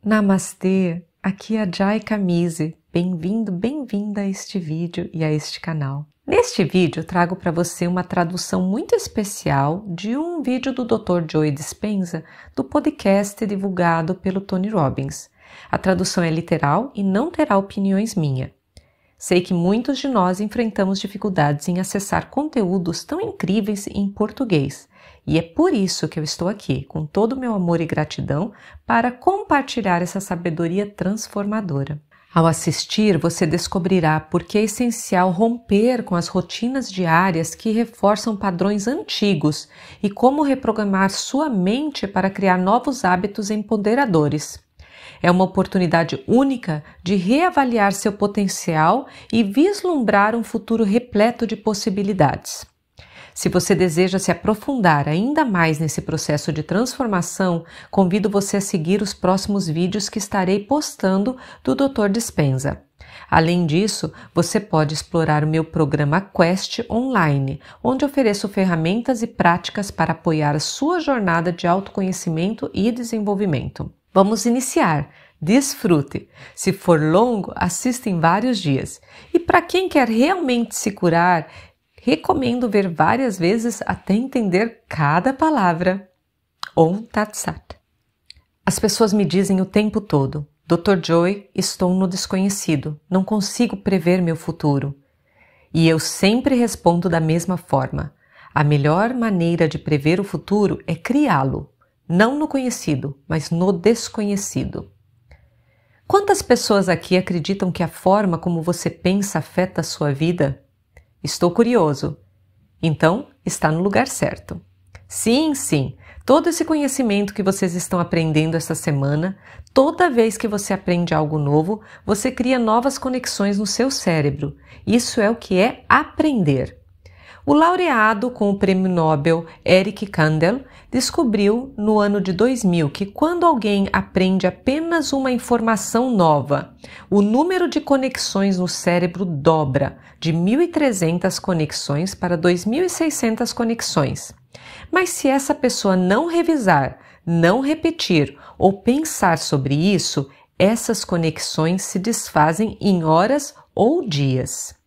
Namastê, aqui é a Jai Kamise. Bem-vindo, bem-vinda a este vídeo e a este canal. Neste vídeo trago para você uma tradução muito especial de um vídeo do Dr. Joe Dispenza do podcast divulgado pelo Tony Robbins. A tradução é literal e não terá opiniões minhas. Sei que muitos de nós enfrentamos dificuldades em acessar conteúdos tão incríveis em português. E é por isso que eu estou aqui, com todo o meu amor e gratidão, para compartilhar essa sabedoria transformadora. Ao assistir, você descobrirá por que é essencial romper com as rotinas diárias que reforçam padrões antigos e como reprogramar sua mente para criar novos hábitos empoderadores. É uma oportunidade única de reavaliar seu potencial e vislumbrar um futuro repleto de possibilidades. Se você deseja se aprofundar ainda mais nesse processo de transformação, convido você a seguir os próximos vídeos que estarei postando do Dr. Dispenza. Além disso, você pode explorar o meu programa Quest online, onde ofereço ferramentas e práticas para apoiar a sua jornada de autoconhecimento e desenvolvimento. Vamos iniciar! Desfrute! Se for longo, assista em vários dias. E para quem quer realmente se curar, recomendo ver várias vezes até entender cada palavra. Om Tat Sat. As pessoas me dizem o tempo todo: Dr. Joy, estou no desconhecido, não consigo prever meu futuro. E eu sempre respondo da mesma forma: a melhor maneira de prever o futuro é criá-lo, não no conhecido, mas no desconhecido. Quantas pessoas aqui acreditam que a forma como você pensa afeta a sua vida? Estou curioso. Então, está no lugar certo. Sim, todo esse conhecimento que vocês estão aprendendo esta semana, toda vez que você aprende algo novo, você cria novas conexões no seu cérebro. Isso é o que é aprender. O laureado com o Prêmio Nobel Eric Kandel descobriu no ano de 2000 que quando alguém aprende apenas uma informação nova, o número de conexões no cérebro dobra de 1.300 conexões para 2.600 conexões. Mas se essa pessoa não revisar, não repetir ou pensar sobre isso, essas conexões se desfazem em horas ou dias.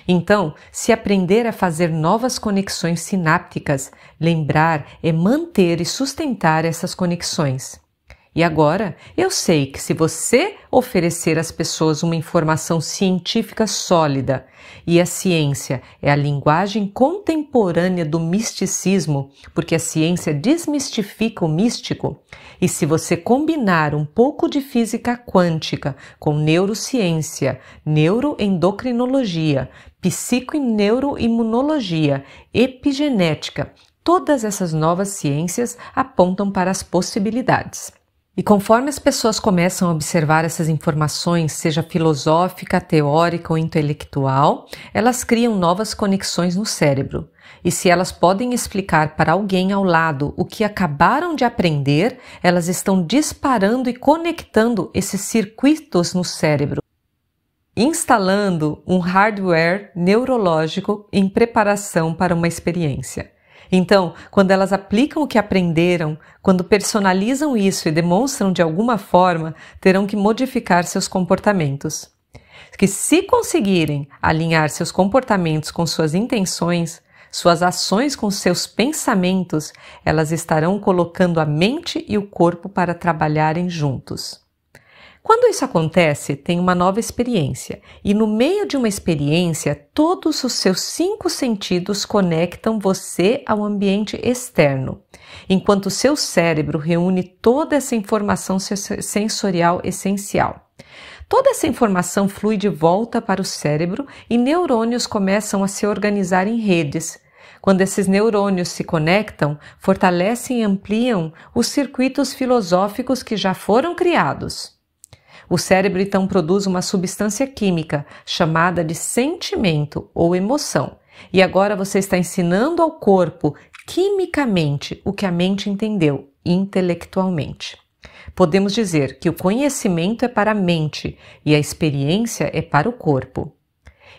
Então, se aprender a fazer novas conexões sinápticas, lembrar é manter e sustentar essas conexões. E agora, eu sei que se você oferecer às pessoas uma informação científica sólida, e a ciência é a linguagem contemporânea do misticismo, porque a ciência desmistifica o místico, e se você combinar um pouco de física quântica com neurociência, neuroendocrinologia, psico e neuroimunologia, epigenética, todas essas novas ciências apontam para as possibilidades. E conforme as pessoas começam a observar essas informações, seja filosófica, teórica ou intelectual, elas criam novas conexões no cérebro. E se elas podem explicar para alguém ao lado o que acabaram de aprender, elas estão disparando e conectando esses circuitos no cérebro, instalando um hardware neurológico em preparação para uma experiência. Então, quando elas aplicam o que aprenderam, quando personalizam isso e demonstram de alguma forma, terão que modificar seus comportamentos. Que se conseguirem alinhar seus comportamentos com suas intenções, suas ações com seus pensamentos, elas estarão colocando a mente e o corpo para trabalharem juntos. Quando isso acontece, tem uma nova experiência, e no meio de uma experiência, todos os seus 5 sentidos conectam você ao ambiente externo, enquanto seu cérebro reúne toda essa informação sensorial essencial. Toda essa informação flui de volta para o cérebro e neurônios começam a se organizar em redes. Quando esses neurônios se conectam, fortalecem e ampliam os circuitos filosóficos que já foram criados. O cérebro então produz uma substância química chamada de sentimento ou emoção. E agora você está ensinando ao corpo quimicamente o que a mente entendeu intelectualmente. Podemos dizer que o conhecimento é para a mente e a experiência é para o corpo.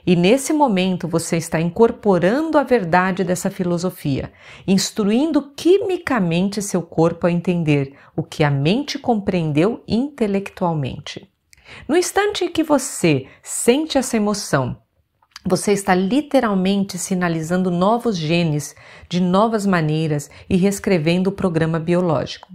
E nesse momento você está incorporando a verdade dessa filosofia, instruindo quimicamente seu corpo a entender o que a mente compreendeu intelectualmente. No instante em que você sente essa emoção, você está literalmente sinalizando novos genes de novas maneiras e reescrevendo o programa biológico.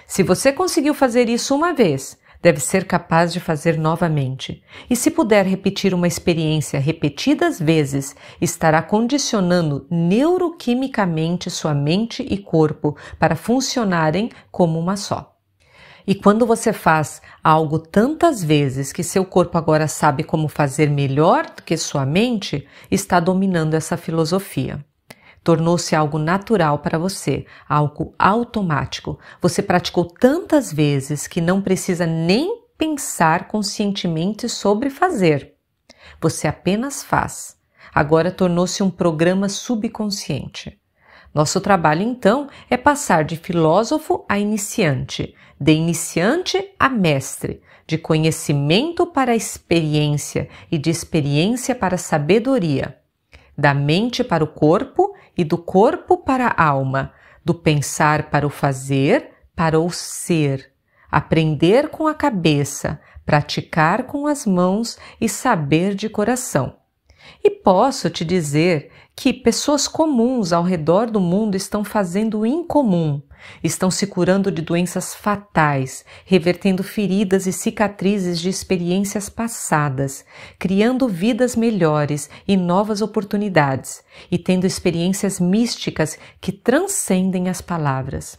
Se você conseguiu fazer isso uma vez, deve ser capaz de fazer novamente. E se puder repetir uma experiência repetidas vezes, estará condicionando neuroquimicamente sua mente e corpo para funcionarem como uma só. E quando você faz algo tantas vezes que seu corpo agora sabe como fazer melhor do que sua mente, está dominando essa filosofia. Tornou-se algo natural para você, algo automático. Você praticou tantas vezes que não precisa nem pensar conscientemente sobre fazer. Você apenas faz. Agora tornou-se um programa subconsciente. Nosso trabalho, então, é passar de filósofo a iniciante, de iniciante a mestre, de conhecimento para experiência e de experiência para sabedoria, da mente para o corpo e do corpo para a alma, do pensar para o fazer, para o ser, aprender com a cabeça, praticar com as mãos e saber de coração. E posso te dizer que pessoas comuns ao redor do mundo estão fazendo o incomum, estão se curando de doenças fatais, revertendo feridas e cicatrizes de experiências passadas, criando vidas melhores e novas oportunidades, e tendo experiências místicas que transcendem as palavras.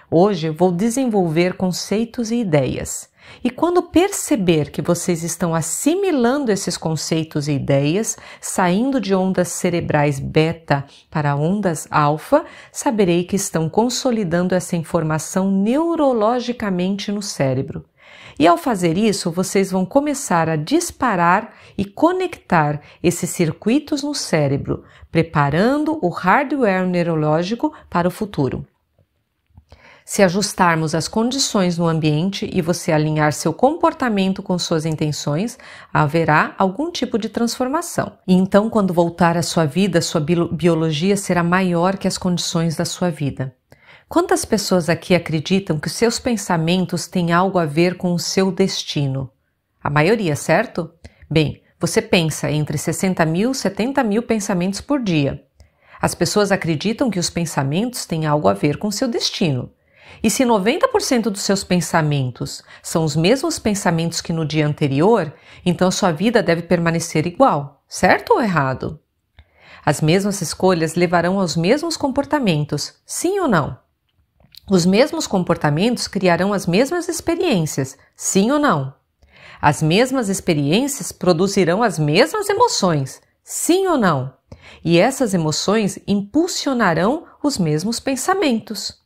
Hoje vou desenvolver conceitos e ideias. E quando perceber que vocês estão assimilando esses conceitos e ideias, saindo de ondas cerebrais beta para ondas alfa, saberei que estão consolidando essa informação neurologicamente no cérebro. E ao fazer isso, vocês vão começar a disparar e conectar esses circuitos no cérebro, preparando o hardware neurológico para o futuro. Se ajustarmos as condições no ambiente e você alinhar seu comportamento com suas intenções, haverá algum tipo de transformação. E então, quando voltar à sua vida, sua biologia será maior que as condições da sua vida. Quantas pessoas aqui acreditam que os seus pensamentos têm algo a ver com o seu destino? A maioria, certo? Bem, você pensa entre 60 mil e 70 mil pensamentos por dia. As pessoas acreditam que os pensamentos têm algo a ver com o seu destino. E se 90% dos seus pensamentos são os mesmos pensamentos que no dia anterior, então sua vida deve permanecer igual, certo ou errado? As mesmas escolhas levarão aos mesmos comportamentos, sim ou não? Os mesmos comportamentos criarão as mesmas experiências, sim ou não? As mesmas experiências produzirão as mesmas emoções, sim ou não? E essas emoções impulsionarão os mesmos pensamentos.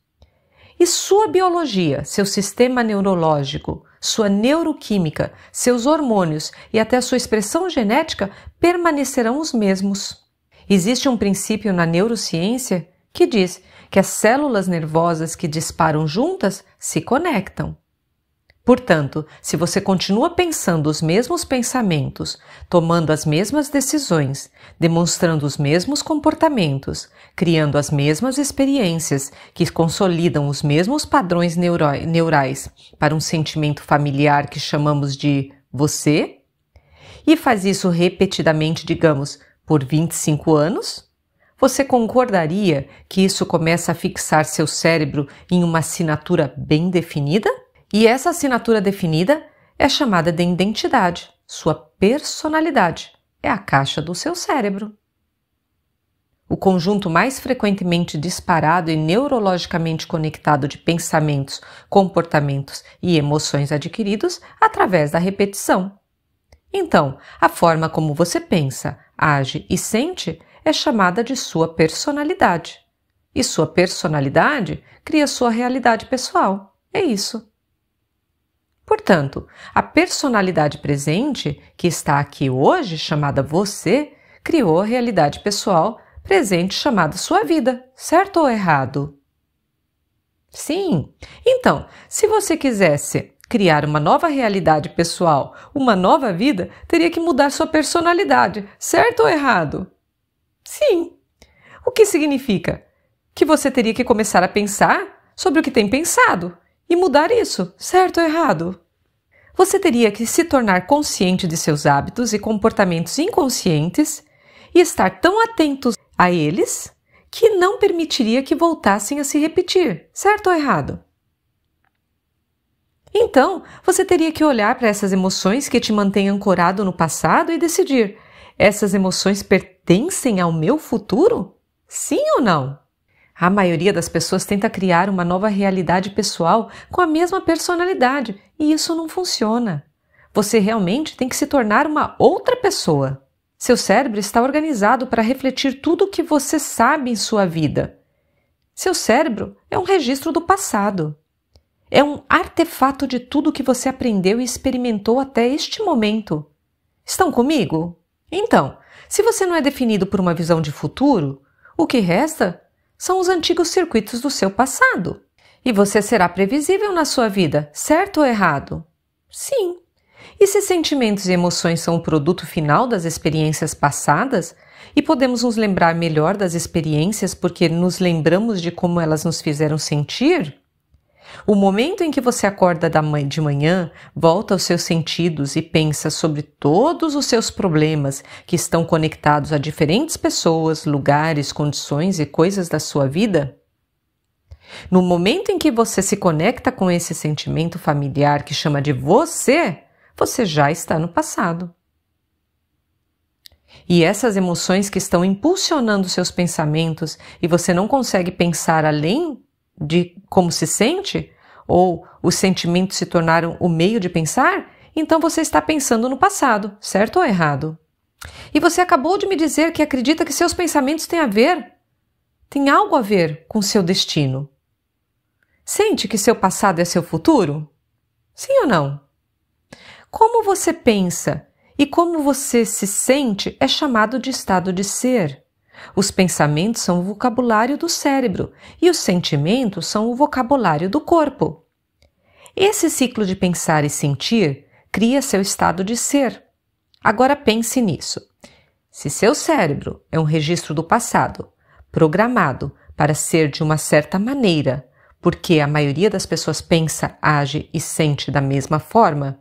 E sua biologia, seu sistema neurológico, sua neuroquímica, seus hormônios e até sua expressão genética permanecerão os mesmos. Existe um princípio na neurociência que diz que as células nervosas que disparam juntas se conectam. Portanto, se você continua pensando os mesmos pensamentos, tomando as mesmas decisões, demonstrando os mesmos comportamentos, criando as mesmas experiências que consolidam os mesmos padrões neurais para um sentimento familiar que chamamos de você, e faz isso repetidamente, digamos, por 25 anos, você concordaria que isso começa a fixar seu cérebro em uma assinatura bem definida? E essa assinatura definida é chamada de identidade, sua personalidade, é a caixa do seu cérebro. O conjunto mais frequentemente disparado e neurologicamente conectado de pensamentos, comportamentos e emoções adquiridos através da repetição. Então, a forma como você pensa, age e sente é chamada de sua personalidade. E sua personalidade cria sua realidade pessoal. É isso. Portanto, a personalidade presente, que está aqui hoje, chamada você, criou a realidade pessoal presente chamada sua vida, certo ou errado? Sim. Então, se você quisesse criar uma nova realidade pessoal, uma nova vida, teria que mudar sua personalidade, certo ou errado? Sim. O que significa? Que você teria que começar a pensar sobre o que tem pensado e mudar isso, certo ou errado? Você teria que se tornar consciente de seus hábitos e comportamentos inconscientes e estar tão atentos a eles que não permitiria que voltassem a se repetir, certo ou errado? Então, você teria que olhar para essas emoções que te mantêm ancorado no passado e decidir: essas emoções pertencem ao meu futuro? Sim ou não? A maioria das pessoas tenta criar uma nova realidade pessoal com a mesma personalidade e isso não funciona. Você realmente tem que se tornar uma outra pessoa. Seu cérebro está organizado para refletir tudo o que você sabe em sua vida. Seu cérebro é um registro do passado. É um artefato de tudo que você aprendeu e experimentou até este momento. Estão comigo? Então, se você não é definido por uma visão de futuro, o que resta são os antigos circuitos do seu passado. E você será previsível na sua vida, certo ou errado? Sim. E se sentimentos e emoções são o produto final das experiências passadas, e podemos nos lembrar melhor das experiências porque nos lembramos de como elas nos fizeram sentir? O momento em que você acorda de manhã, volta aos seus sentidos e pensa sobre todos os seus problemas que estão conectados a diferentes pessoas, lugares, condições e coisas da sua vida? No momento em que você se conecta com esse sentimento familiar que chama de você, você já está no passado. E essas emoções que estão impulsionando seus pensamentos e você não consegue pensar além de como se sente, ou os sentimentos se tornaram o meio de pensar, então você está pensando no passado, certo ou errado? E você acabou de me dizer que acredita que seus pensamentos têm algo a ver com seu destino. Sente que seu passado é seu futuro? Sim ou não? Como você pensa e como você se sente é chamado de estado de ser. Os pensamentos são o vocabulário do cérebro e os sentimentos são o vocabulário do corpo. Esse ciclo de pensar e sentir cria seu estado de ser. Agora pense nisso. Se seu cérebro é um registro do passado, programado para ser de uma certa maneira, porque a maioria das pessoas pensa, age e sente da mesma forma,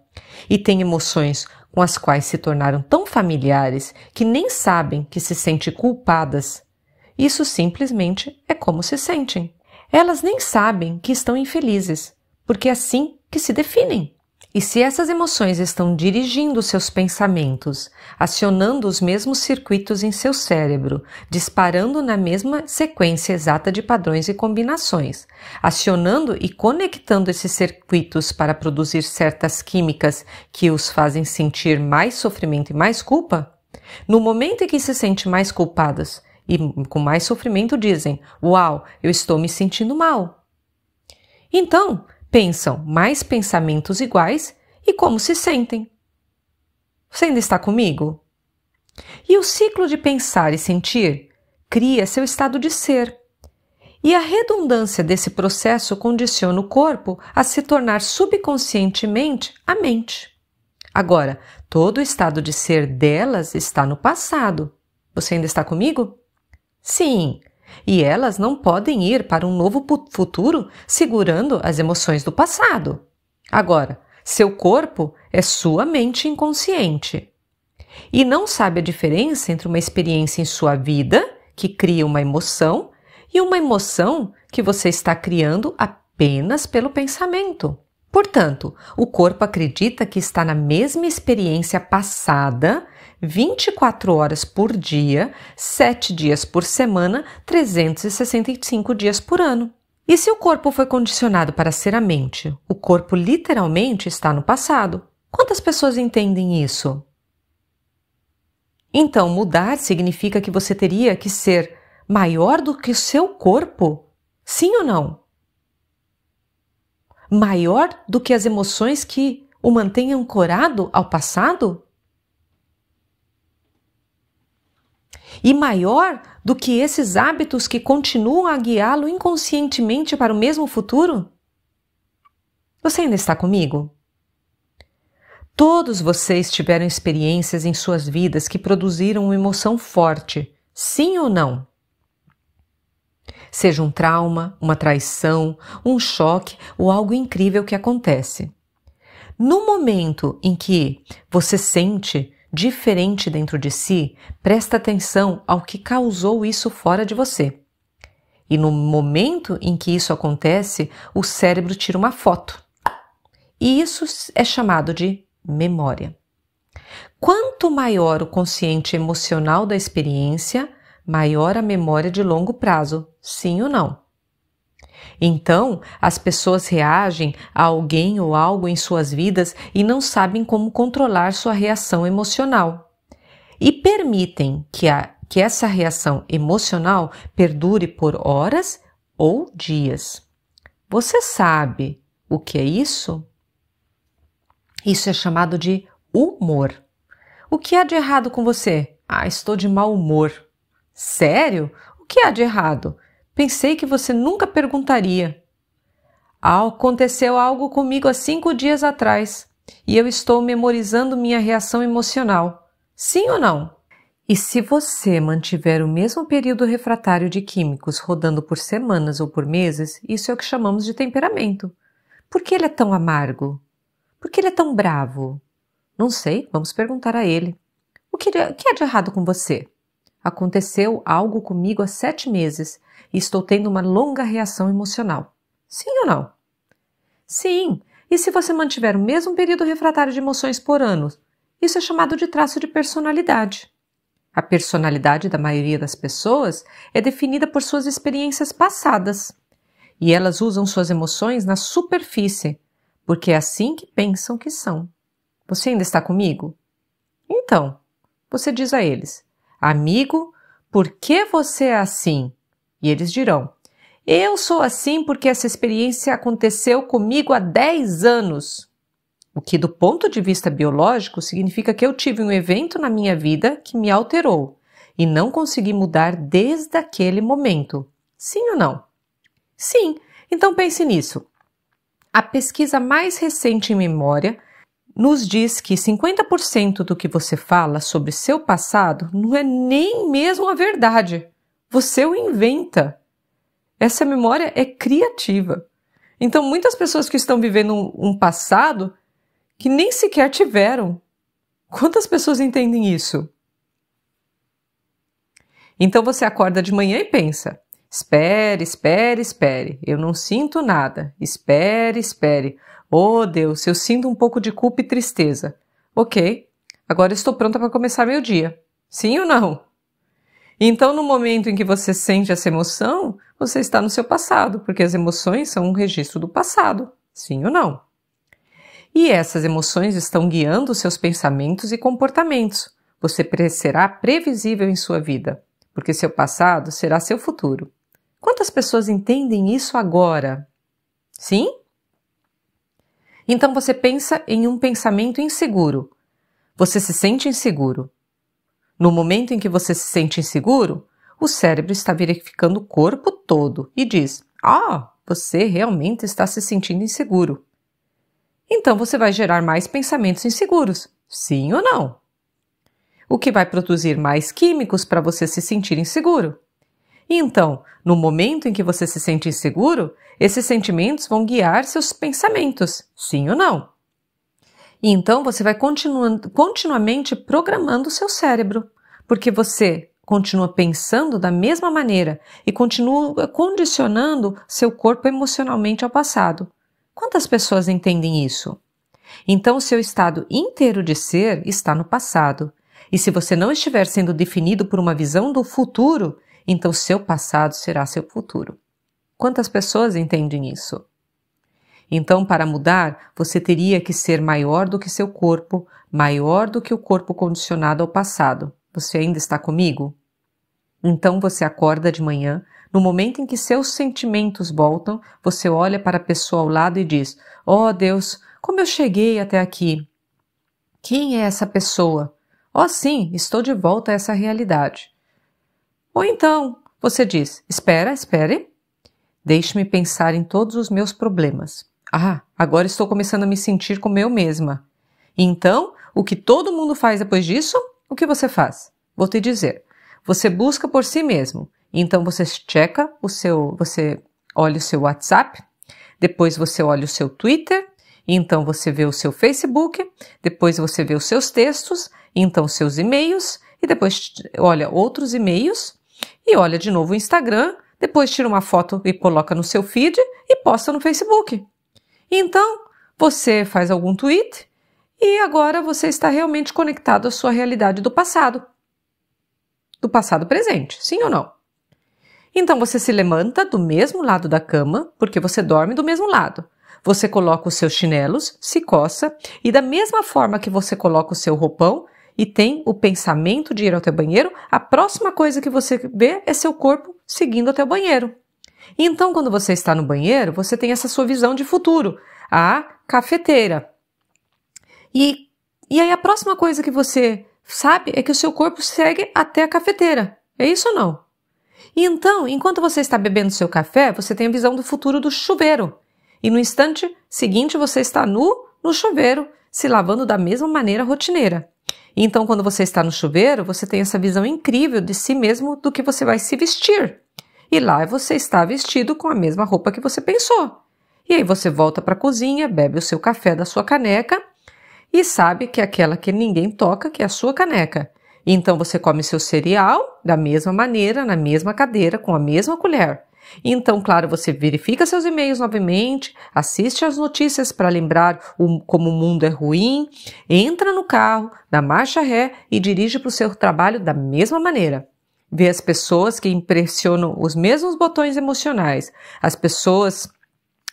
e tem emoções com as quais se tornaram tão familiares que nem sabem que se sentem culpadas. Isso simplesmente é como se sentem. Elas nem sabem que estão infelizes, porque é assim que se definem. E se essas emoções estão dirigindo seus pensamentos, acionando os mesmos circuitos em seu cérebro, disparando na mesma sequência exata de padrões e combinações, acionando e conectando esses circuitos para produzir certas químicas que os fazem sentir mais sofrimento e mais culpa, no momento em que se sentem mais culpadas e com mais sofrimento dizem: "Uau, eu estou me sentindo mal". Então, pensam mais pensamentos iguais e como se sentem. Você ainda está comigo? E o ciclo de pensar e sentir cria seu estado de ser. E a redundância desse processo condiciona o corpo a se tornar subconscientemente a mente. Agora, todo o estado de ser delas está no passado. Você ainda está comigo? Sim. E elas não podem ir para um novo futuro segurando as emoções do passado. Agora, seu corpo é sua mente inconsciente. E não sabe a diferença entre uma experiência em sua vida, que cria uma emoção, e uma emoção que você está criando apenas pelo pensamento. Portanto, o corpo acredita que está na mesma experiência passada 24 horas por dia, 7 dias por semana, 365 dias por ano. E se o corpo foi condicionado para ser a mente, o corpo literalmente está no passado. Quantas pessoas entendem isso? Então, mudar significa que você teria que ser maior do que o seu corpo? Sim ou não? Maior do que as emoções que o mantêm ancorado ao passado? E maior do que esses hábitos que continuam a guiá-lo inconscientemente para o mesmo futuro? Você ainda está comigo? Todos vocês tiveram experiências em suas vidas que produziram uma emoção forte, sim ou não? Seja um trauma, uma traição, um choque ou algo incrível que acontece. No momento em que você sente diferente dentro de si, presta atenção ao que causou isso fora de você. E no momento em que isso acontece, o cérebro tira uma foto. E isso é chamado de memória. Quanto maior o consciente emocional da experiência, maior a memória de longo prazo, sim ou não? Então, as pessoas reagem a alguém ou algo em suas vidas e não sabem como controlar sua reação emocional. E permitem que essa reação emocional perdure por horas ou dias. Você sabe o que é isso? Isso é chamado de humor. O que há de errado com você? Estou de mau humor. Sério? O que há de errado? Pensei que você nunca perguntaria. Aconteceu algo comigo há 5 dias atrás e eu estou memorizando minha reação emocional. Sim ou não? E se você mantiver o mesmo período refratário de químicos rodando por semanas ou por meses, isso é o que chamamos de temperamento. Por que ele é tão amargo? Por que ele é tão bravo? Não sei, vamos perguntar a ele. O que há de errado com você? Aconteceu algo comigo há 7 meses e estou tendo uma longa reação emocional. Sim ou não? Sim. E se você mantiver o mesmo período refratário de emoções por ano? Isso é chamado de traço de personalidade. A personalidade da maioria das pessoas é definida por suas experiências passadas. E elas usam suas emoções na superfície, porque é assim que pensam que são. Você ainda está comigo? Então, você diz a eles: amigo, por que você é assim? E eles dirão: eu sou assim porque essa experiência aconteceu comigo há 10 anos. O que, do ponto de vista biológico, significa que eu tive um evento na minha vida que me alterou e não consegui mudar desde aquele momento. Sim ou não? Sim. Então pense nisso. A pesquisa mais recente em memória nos diz que 50% do que você fala sobre seu passado não é nem mesmo a verdade. Você o inventa. Essa memória é criativa. Então, muitas pessoas que estão vivendo um passado que nem sequer tiveram. Quantas pessoas entendem isso? Então, você acorda de manhã e pensa: espere, espere, espere. Eu não sinto nada. Espere, espere. Oh, Deus, eu sinto um pouco de culpa e tristeza. Ok, agora estou pronta para começar meu dia. Sim ou não? Então, no momento em que você sente essa emoção, você está no seu passado, porque as emoções são um registro do passado. Sim ou não? E essas emoções estão guiando seus pensamentos e comportamentos. Você será previsível em sua vida, porque seu passado será seu futuro. Quantas pessoas entendem isso agora? Sim? Então você pensa em um pensamento inseguro. Você se sente inseguro. No momento em que você se sente inseguro, o cérebro está verificando o corpo todo e diz: você realmente está se sentindo inseguro. Então você vai gerar mais pensamentos inseguros, sim ou não? O que vai produzir mais químicos para você se sentir inseguro. Então, no momento em que você se sente inseguro, esses sentimentos vão guiar seus pensamentos, sim ou não? E então você vai continuamente programando o seu cérebro, porque você continua pensando da mesma maneira e continua condicionando seu corpo emocionalmente ao passado. Quantas pessoas entendem isso? Então, o seu estado inteiro de ser está no passado. E se você não estiver sendo definido por uma visão do futuro, então seu passado será seu futuro. Quantas pessoas entendem isso? Então, para mudar, você teria que ser maior do que seu corpo, maior do que o corpo condicionado ao passado. Você ainda está comigo? Então você acorda de manhã, no momento em que seus sentimentos voltam, você olha para a pessoa ao lado e diz: oh Deus, como eu cheguei até aqui? Quem é essa pessoa? Oh sim, estou de volta a essa realidade. Ou então, você diz: espere. Deixe-me pensar em todos os meus problemas. Agora estou começando a me sentir como eu mesma. Então, o que todo mundo faz depois disso? O que você faz? Vou te dizer. Você busca por si mesmo. Então, você checa você olha o seu WhatsApp, depois você olha o seu Twitter, então você vê o seu Facebook, depois você vê os seus textos, então seus e-mails, e depois olha outros e-mails, e olha de novo o Instagram, depois tira uma foto e coloca no seu feed e posta no Facebook. Então, você faz algum tweet e agora você está realmente conectado à sua realidade do passado. Do passado presente, sim ou não? Então você se levanta do mesmo lado da cama, porque você dorme do mesmo lado. Você coloca os seus chinelos, se coça, e da mesma forma que você coloca o seu roupão e tem o pensamento de ir ao teu banheiro, a próxima coisa que você vê é seu corpo seguindo até o banheiro. Então, quando você está no banheiro, você tem essa sua visão de futuro, a cafeteira. E aí a próxima coisa que você sabe é que o seu corpo segue até a cafeteira. É isso ou não? E então, enquanto você está bebendo seu café, você tem a visão do futuro do chuveiro. E no instante seguinte você está no chuveiro, se lavando da mesma maneira rotineira. Então, quando você está no chuveiro, você tem essa visão incrível de si mesmo do que você vai se vestir. E lá você está vestido com a mesma roupa que você pensou. E aí você volta para a cozinha, bebe o seu café da sua caneca e sabe que é aquela que ninguém toca, que é a sua caneca. Então você come seu cereal da mesma maneira, na mesma cadeira, com a mesma colher. Então, claro, você verifica seus e-mails novamente, assiste às notícias para lembrar como o mundo é ruim, entra no carro, dá marcha ré e dirige para o seu trabalho da mesma maneira. Vê as pessoas que impressionam os mesmos botões emocionais. As pessoas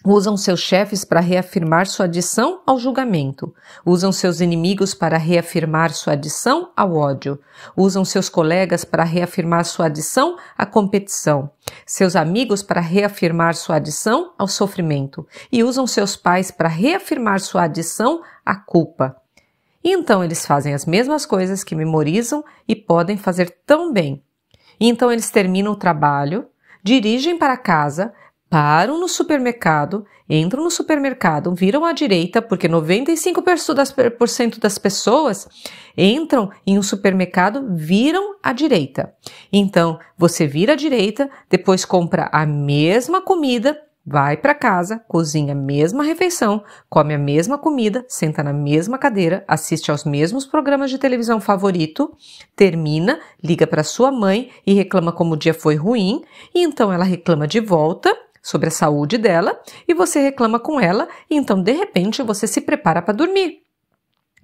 usam seus chefes para reafirmar sua adição ao julgamento. Usam seus inimigos para reafirmar sua adição ao ódio. Usam seus colegas para reafirmar sua adição à competição. Seus amigos para reafirmar sua adição ao sofrimento. E usam seus pais para reafirmar sua adição à culpa. Então eles fazem as mesmas coisas que memorizam e podem fazer tão bem. Então eles terminam o trabalho, dirigem para casa, param no supermercado, entram no supermercado, viram à direita, porque 95% das pessoas entram em um supermercado, viram à direita. Então, você vira à direita, depois compra a mesma comida, vai para casa, cozinha a mesma refeição, come a mesma comida, senta na mesma cadeira, assiste aos mesmos programas de televisão favorito, termina, liga para sua mãe e reclama como o dia foi ruim, e então ela reclama de volta sobre a saúde dela e você reclama com ela e então de repente você se prepara para dormir.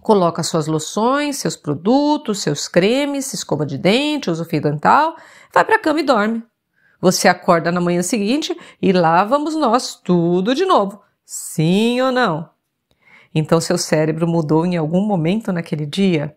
Coloca suas loções, seus produtos, seus cremes, escova de dente, usa o fio dental, vai para a cama e dorme. Você acorda na manhã seguinte e lá vamos nós tudo de novo. Sim ou não? Então seu cérebro mudou em algum momento naquele dia?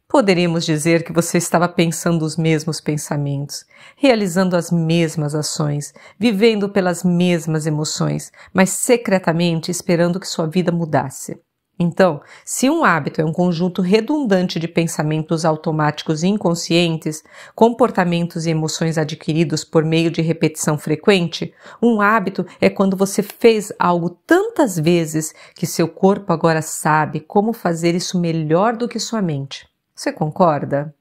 Poderíamos dizer que você estava pensando os mesmos pensamentos, realizando as mesmas ações, vivendo pelas mesmas emoções, mas secretamente esperando que sua vida mudasse. Então, se um hábito é um conjunto redundante de pensamentos automáticos e inconscientes, comportamentos e emoções adquiridos por meio de repetição frequente, um hábito é quando você fez algo tantas vezes que seu corpo agora sabe como fazer isso melhor do que sua mente. Você concorda?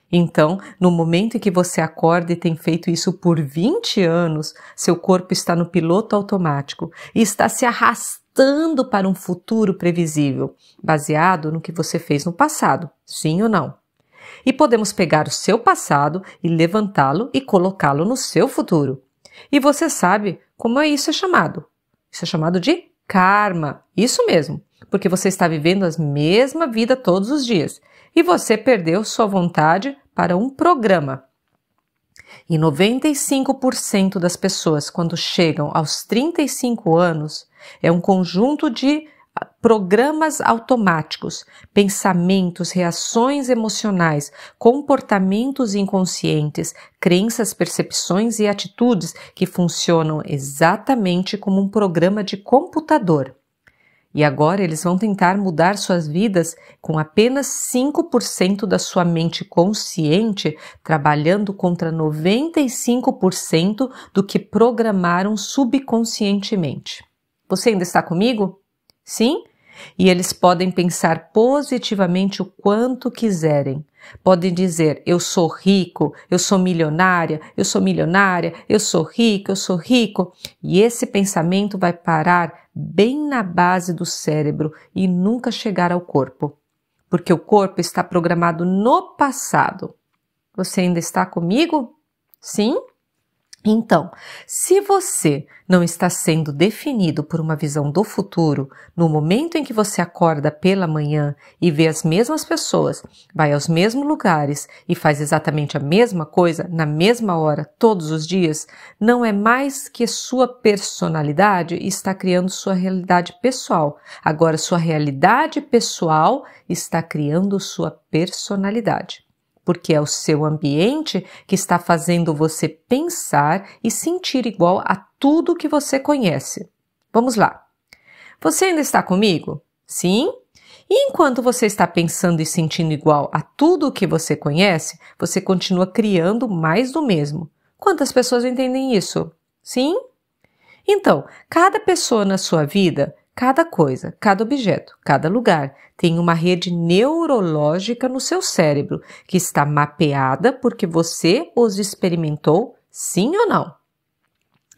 Então, no momento em que você acorda e tem feito isso por 20 anos, seu corpo está no piloto automático e está se arrastando para um futuro previsível, baseado no que você fez no passado, sim ou não? E podemos pegar o seu passado e levantá-lo e colocá-lo no seu futuro. E você sabe como isso é chamado? Isso é chamado de karma, isso mesmo, porque você está vivendo a mesma vida todos os dias. E você perdeu sua vontade para um programa. E 95% das pessoas, quando chegam aos 35 anos, é um conjunto de programas automáticos, pensamentos, reações emocionais, comportamentos inconscientes, crenças, percepções e atitudes que funcionam exatamente como um programa de computador. E agora eles vão tentar mudar suas vidas com apenas 5% da sua mente consciente, trabalhando contra 95% do que programaram subconscientemente. Você ainda está comigo? Sim? E eles podem pensar positivamente o quanto quiserem. Podem dizer, eu sou rico, eu sou milionária, eu sou milionária, eu sou rico, eu sou rico. E esse pensamento vai parar bem na base do cérebro e nunca chegar ao corpo. Porque o corpo está programado no passado. Você ainda está comigo? Sim? Então, se você não está sendo definido por uma visão do futuro, no momento em que você acorda pela manhã e vê as mesmas pessoas, vai aos mesmos lugares e faz exatamente a mesma coisa na mesma hora todos os dias, não é mais que sua personalidade está criando sua realidade pessoal. Agora, sua realidade pessoal está criando sua personalidade. Porque é o seu ambiente que está fazendo você pensar e sentir igual a tudo que você conhece. Vamos lá. Você ainda está comigo? Sim? E enquanto você está pensando e sentindo igual a tudo o que você conhece, você continua criando mais do mesmo. Quantas pessoas entendem isso? Sim? Então, cada pessoa na sua vida, cada coisa, cada objeto, cada lugar tem uma rede neurológica no seu cérebro que está mapeada porque você os experimentou, sim ou não?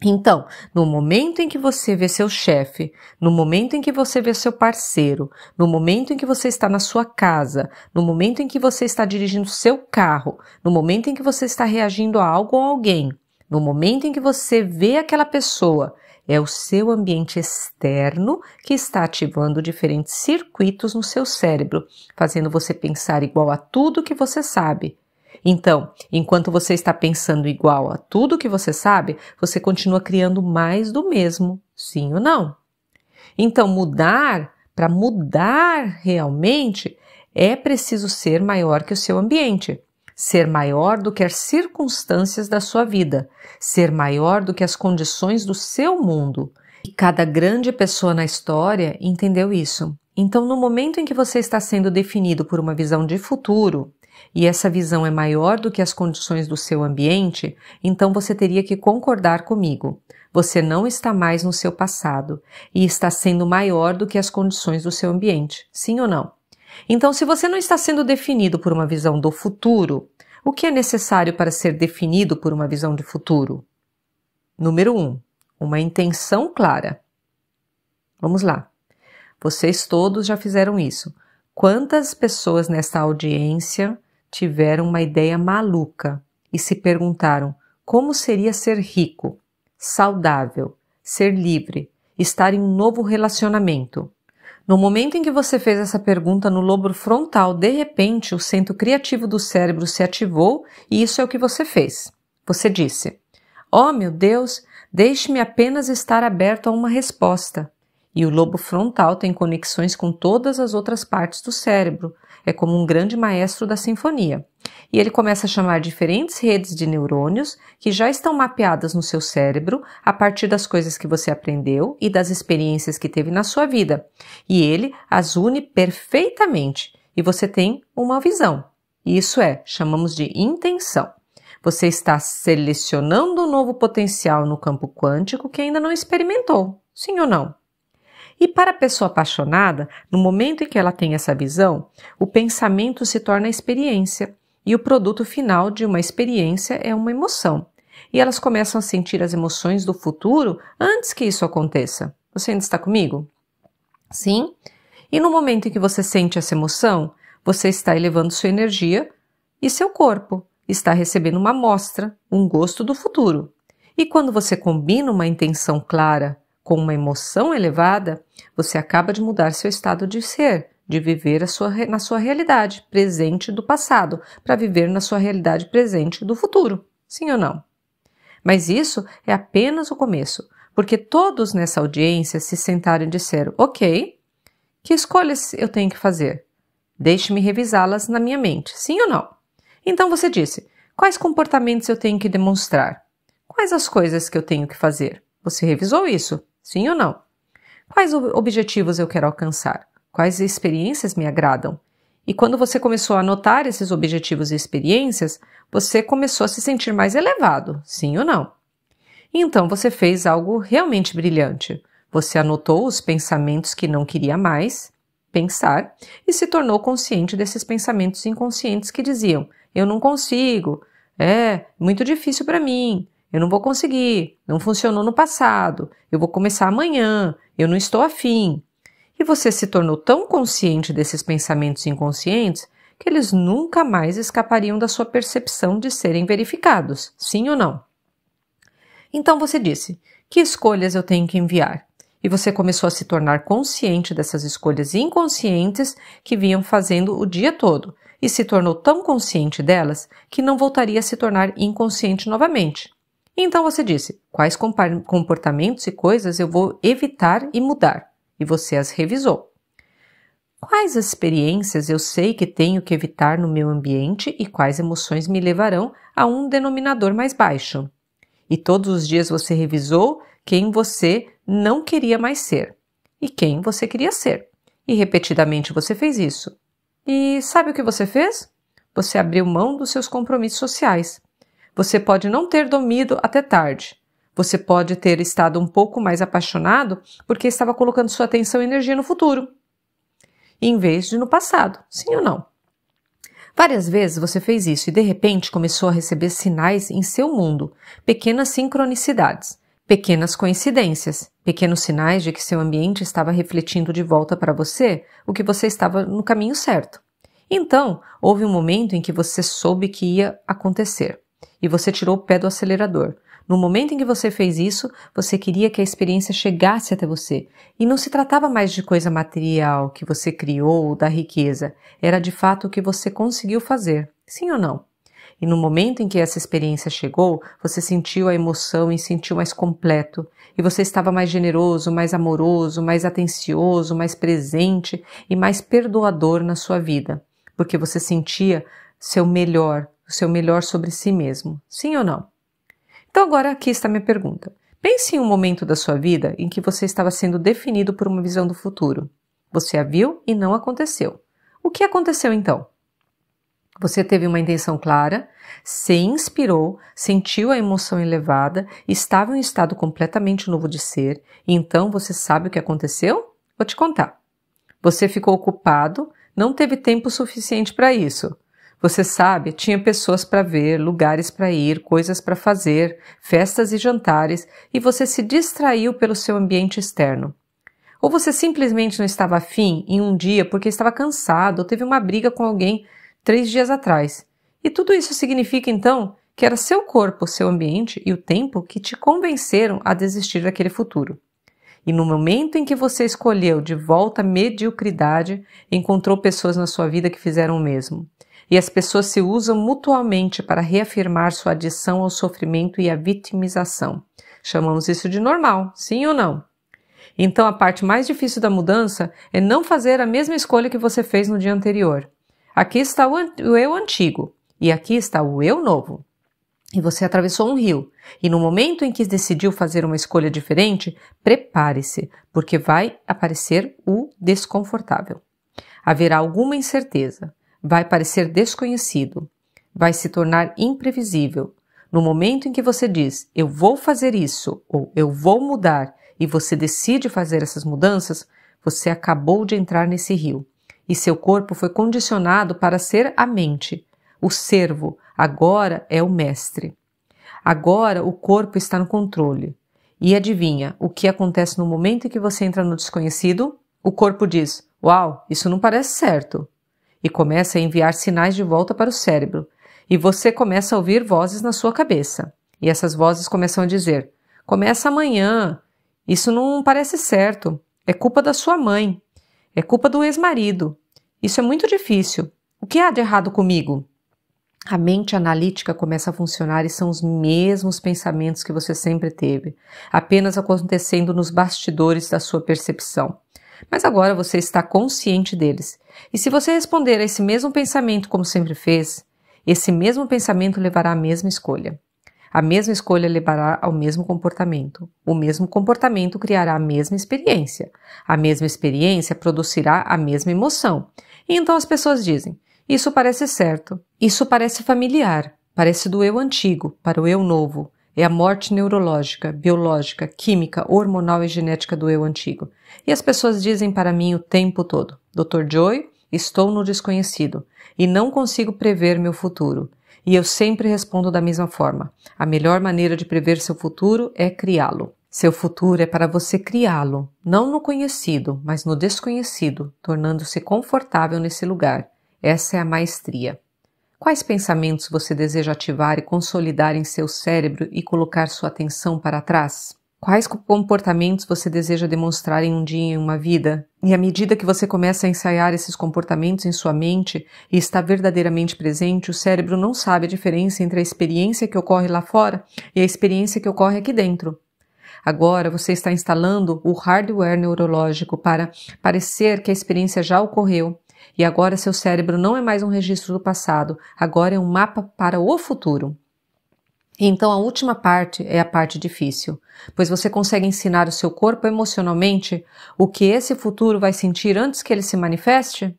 Então, no momento em que você vê seu chefe, no momento em que você vê seu parceiro, no momento em que você está na sua casa, no momento em que você está dirigindo seu carro, no momento em que você está reagindo a algo ou alguém, no momento em que você vê aquela pessoa, é o seu ambiente externo que está ativando diferentes circuitos no seu cérebro, fazendo você pensar igual a tudo que você sabe. Então, enquanto você está pensando igual a tudo que você sabe, você continua criando mais do mesmo, sim ou não? Então, para mudar realmente, é preciso ser maior que o seu ambiente. Ser maior do que as circunstâncias da sua vida, ser maior do que as condições do seu mundo. E cada grande pessoa na história entendeu isso. Então, no momento em que você está sendo definido por uma visão de futuro, e essa visão é maior do que as condições do seu ambiente, então você teria que concordar comigo. Você não está mais no seu passado e está sendo maior do que as condições do seu ambiente, sim ou não? Então, se você não está sendo definido por uma visão do futuro, o que é necessário para ser definido por uma visão de futuro? Número 1, uma intenção clara. Vamos lá. Vocês todos já fizeram isso. Quantas pessoas nesta audiência tiveram uma ideia maluca e se perguntaram como seria ser rico, saudável, ser livre, estar em um novo relacionamento? No momento em que você fez essa pergunta no lobo frontal, de repente o centro criativo do cérebro se ativou e isso é o que você fez. Você disse, "Oh, meu Deus, deixe-me apenas estar aberto a uma resposta." E o lobo frontal tem conexões com todas as outras partes do cérebro. É como um grande maestro da sinfonia. E ele começa a chamar diferentes redes de neurônios que já estão mapeadas no seu cérebro a partir das coisas que você aprendeu e das experiências que teve na sua vida. E ele as une perfeitamente. E você tem uma visão. Isso chamamos de intenção. Você está selecionando um novo potencial no campo quântico que ainda não experimentou. Sim ou não? E para a pessoa apaixonada, no momento em que ela tem essa visão, o pensamento se torna experiência e o produto final de uma experiência é uma emoção. E elas começam a sentir as emoções do futuro antes que isso aconteça. Você ainda está comigo? Sim? E no momento em que você sente essa emoção, você está elevando sua energia e seu corpo está recebendo uma amostra, um gosto do futuro. E quando você combina uma intenção clara com uma emoção elevada, você acaba de mudar seu estado de ser, de viver na sua realidade presente do passado, para viver na sua realidade presente do futuro. Sim ou não? Mas isso é apenas o começo, porque todos nessa audiência se sentaram e disseram, ok, que escolhas eu tenho que fazer? Deixe-me revisá-las na minha mente, sim ou não? Então você disse, quais comportamentos eu tenho que demonstrar? Quais as coisas que eu tenho que fazer? Você revisou isso? Sim ou não? Quais objetivos eu quero alcançar? Quais experiências me agradam? E quando você começou a anotar esses objetivos e experiências, você começou a se sentir mais elevado, sim ou não? Então você fez algo realmente brilhante. Você anotou os pensamentos que não queria mais pensar, e se tornou consciente desses pensamentos inconscientes que diziam: eu não consigo, é muito difícil para mim, eu não vou conseguir, não funcionou no passado, eu vou começar amanhã, eu não estou afim. E você se tornou tão consciente desses pensamentos inconscientes que eles nunca mais escapariam da sua percepção de serem verificados, sim ou não? Então você disse: que escolhas eu tenho que enviar? E você começou a se tornar consciente dessas escolhas inconscientes que vinham fazendo o dia todo, e se tornou tão consciente delas que não voltaria a se tornar inconsciente novamente. Então você disse: quais comportamentos e coisas eu vou evitar e mudar? E você as revisou. Quais experiências eu sei que tenho que evitar no meu ambiente e quais emoções me levarão a um denominador mais baixo? E todos os dias você revisou quem você não queria mais ser e quem você queria ser. E repetidamente você fez isso. E sabe o que você fez? Você abriu mão dos seus compromissos sociais. Você pode não ter dormido até tarde. Você pode ter estado um pouco mais apaixonado porque estava colocando sua atenção e energia no futuro, em vez de no passado, sim ou não? Várias vezes você fez isso e de repente começou a receber sinais em seu mundo, pequenas sincronicidades, pequenas coincidências, pequenos sinais de que seu ambiente estava refletindo de volta para você o que você estava no caminho certo. Então, houve um momento em que você soube que ia acontecer e você tirou o pé do acelerador. No momento em que você fez isso, você queria que a experiência chegasse até você. E não se tratava mais de coisa material que você criou ou da riqueza. Era de fato o que você conseguiu fazer. Sim ou não? E no momento em que essa experiência chegou, você sentiu a emoção e se sentiu mais completo. E você estava mais generoso, mais amoroso, mais atencioso, mais presente e mais perdoador na sua vida. Porque você sentia o seu melhor sobre si mesmo. Sim ou não? Então agora aqui está a minha pergunta. Pense em um momento da sua vida em que você estava sendo definido por uma visão do futuro. Você a viu e não aconteceu. O que aconteceu então? Você teve uma intenção clara, se inspirou, sentiu a emoção elevada, estava em um estado completamente novo de ser, e então você sabe o que aconteceu? Vou te contar. Você ficou ocupado, não teve tempo suficiente para isso. Você sabe, tinha pessoas para ver, lugares para ir, coisas para fazer, festas e jantares, e você se distraiu pelo seu ambiente externo. Ou você simplesmente não estava afim em um dia porque estava cansado ou teve uma briga com alguém 3 dias atrás. E tudo isso significa, então, que era seu corpo, seu ambiente e o tempo que te convenceram a desistir daquele futuro. E no momento em que você escolheu de volta a mediocridade, encontrou pessoas na sua vida que fizeram o mesmo. E as pessoas se usam mutuamente para reafirmar sua adição ao sofrimento e à vitimização. Chamamos isso de normal, sim ou não? Então a parte mais difícil da mudança é não fazer a mesma escolha que você fez no dia anterior. Aqui está o eu antigo e aqui está o eu novo. E você atravessou um rio. E no momento em que decidiu fazer uma escolha diferente, prepare-se, porque vai aparecer o desconfortável. Haverá alguma incerteza. Vai parecer desconhecido, vai se tornar imprevisível. No momento em que você diz, eu vou fazer isso, ou eu vou mudar, e você decide fazer essas mudanças, você acabou de entrar nesse rio. E seu corpo foi condicionado para ser a mente. O servo agora é o mestre. Agora o corpo está no controle. E adivinha, o que acontece no momento em que você entra no desconhecido? O corpo diz, uau, isso não parece certo. E começa a enviar sinais de volta para o cérebro. E você começa a ouvir vozes na sua cabeça. E essas vozes começam a dizer, começa amanhã, isso não parece certo, é culpa da sua mãe, é culpa do ex-marido, isso é muito difícil, o que há de errado comigo? A mente analítica começa a funcionar e são os mesmos pensamentos que você sempre teve, apenas acontecendo nos bastidores da sua percepção. Mas agora você está consciente deles. E se você responder a esse mesmo pensamento como sempre fez, esse mesmo pensamento levará à mesma escolha. A mesma escolha levará ao mesmo comportamento. O mesmo comportamento criará a mesma experiência. A mesma experiência produzirá a mesma emoção. E então as pessoas dizem, isso parece certo, isso parece familiar, parece do eu antigo para o eu novo. É a morte neurológica, biológica, química, hormonal e genética do eu antigo. E as pessoas dizem para mim o tempo todo: Dr. Joy, estou no desconhecido e não consigo prever meu futuro. E eu sempre respondo da mesma forma: a melhor maneira de prever seu futuro é criá-lo. Seu futuro é para você criá-lo, não no conhecido, mas no desconhecido, tornando-se confortável nesse lugar. Essa é a maestria. Quais pensamentos você deseja ativar e consolidar em seu cérebro e colocar sua atenção para trás? Quais comportamentos você deseja demonstrar em um dia, em uma vida? E à medida que você começa a ensaiar esses comportamentos em sua mente e está verdadeiramente presente, o cérebro não sabe a diferença entre a experiência que ocorre lá fora e a experiência que ocorre aqui dentro. Agora você está instalando o hardware neurológico para parecer que a experiência já ocorreu. E agora seu cérebro não é mais um registro do passado, agora é um mapa para o futuro. Então a última parte é a parte difícil, pois você consegue ensinar o seu corpo emocionalmente o que esse futuro vai sentir antes que ele se manifeste?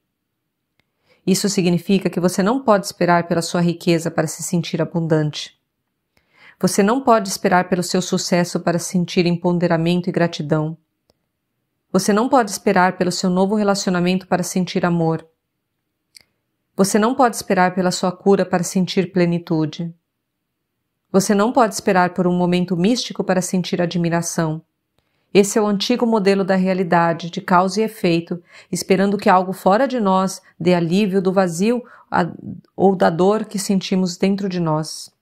Isso significa que você não pode esperar pela sua riqueza para se sentir abundante. Você não pode esperar pelo seu sucesso para sentir empoderamento e gratidão. Você não pode esperar pelo seu novo relacionamento para sentir amor. Você não pode esperar pela sua cura para sentir plenitude. Você não pode esperar por um momento místico para sentir admiração. Esse é o antigo modelo da realidade, de causa e efeito, esperando que algo fora de nós dê alívio do vazio ou da dor que sentimos dentro de nós.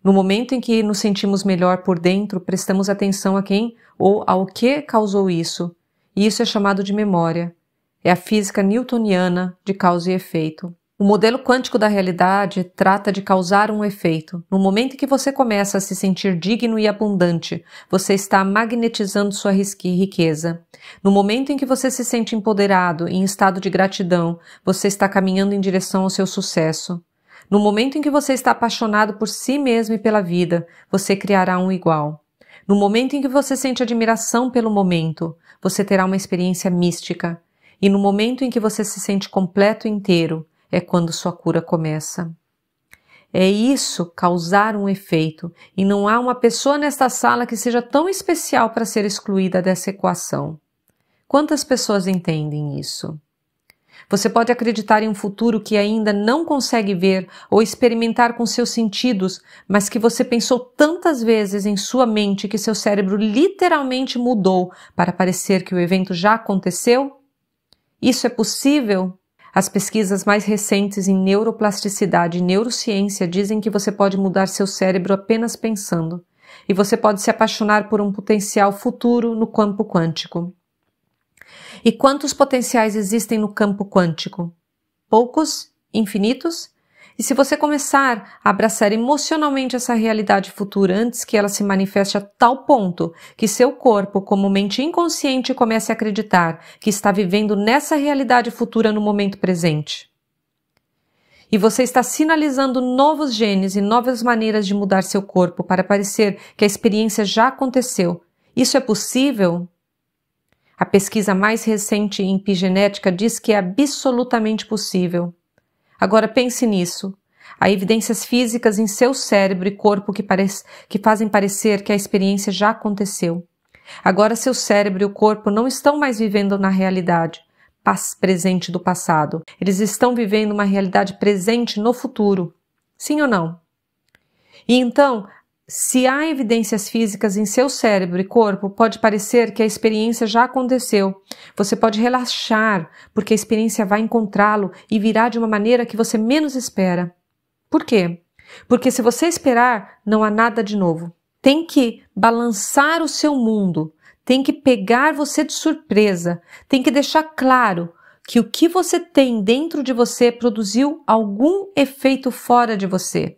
No momento em que nos sentimos melhor por dentro, prestamos atenção a quem ou ao que causou isso, e isso é chamado de memória. É a física newtoniana de causa e efeito. O modelo quântico da realidade trata de causar um efeito. No momento em que você começa a se sentir digno e abundante, você está magnetizando sua riqueza. No momento em que você se sente empoderado, em estado de gratidão, você está caminhando em direção ao seu sucesso. No momento em que você está apaixonado por si mesmo e pela vida, você criará um igual. No momento em que você sente admiração pelo momento, você terá uma experiência mística. E no momento em que você se sente completo e inteiro, é quando sua cura começa. É isso, causar um efeito, e não há uma pessoa nesta sala que seja tão especial para ser excluída dessa equação. Quantas pessoas entendem isso? Você pode acreditar em um futuro que ainda não consegue ver ou experimentar com seus sentidos, mas que você pensou tantas vezes em sua mente que seu cérebro literalmente mudou para parecer que o evento já aconteceu? Isso é possível? As pesquisas mais recentes em neuroplasticidade e neurociência dizem que você pode mudar seu cérebro apenas pensando, e você pode se apaixonar por um potencial futuro no campo quântico. E quantos potenciais existem no campo quântico? Poucos? Infinitos? E se você começar a abraçar emocionalmente essa realidade futura antes que ela se manifeste a tal ponto que seu corpo, como mente inconsciente, comece a acreditar que está vivendo nessa realidade futura no momento presente? E você está sinalizando novos genes e novas maneiras de mudar seu corpo para parecer que a experiência já aconteceu. Isso é possível? A pesquisa mais recente em epigenética diz que é absolutamente possível. Agora pense nisso. Há evidências físicas em seu cérebro e corpo que fazem parecer que a experiência já aconteceu. Agora seu cérebro e o corpo não estão mais vivendo na realidade presente do passado. Eles estão vivendo uma realidade presente no futuro. Sim ou não? E então, se há evidências físicas em seu cérebro e corpo, pode parecer que a experiência já aconteceu. Você pode relaxar, porque a experiência vai encontrá-lo e virá de uma maneira que você menos espera. Por quê? Porque se você esperar, não há nada de novo. Tem que balançar o seu mundo, tem que pegar você de surpresa, tem que deixar claro que o que você tem dentro de você produziu algum efeito fora de você.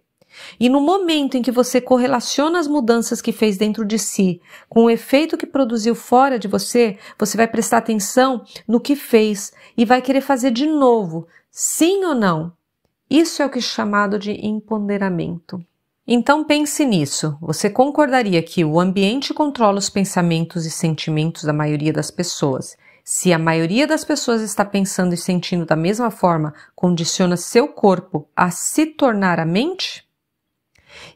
E no momento em que você correlaciona as mudanças que fez dentro de si com o efeito que produziu fora de você, você vai prestar atenção no que fez e vai querer fazer de novo, sim ou não? Isso é o que é chamado de empoderamento. Então pense nisso. Você concordaria que o ambiente controla os pensamentos e sentimentos da maioria das pessoas? Se a maioria das pessoas está pensando e sentindo da mesma forma, condiciona seu corpo a se tornar a mente?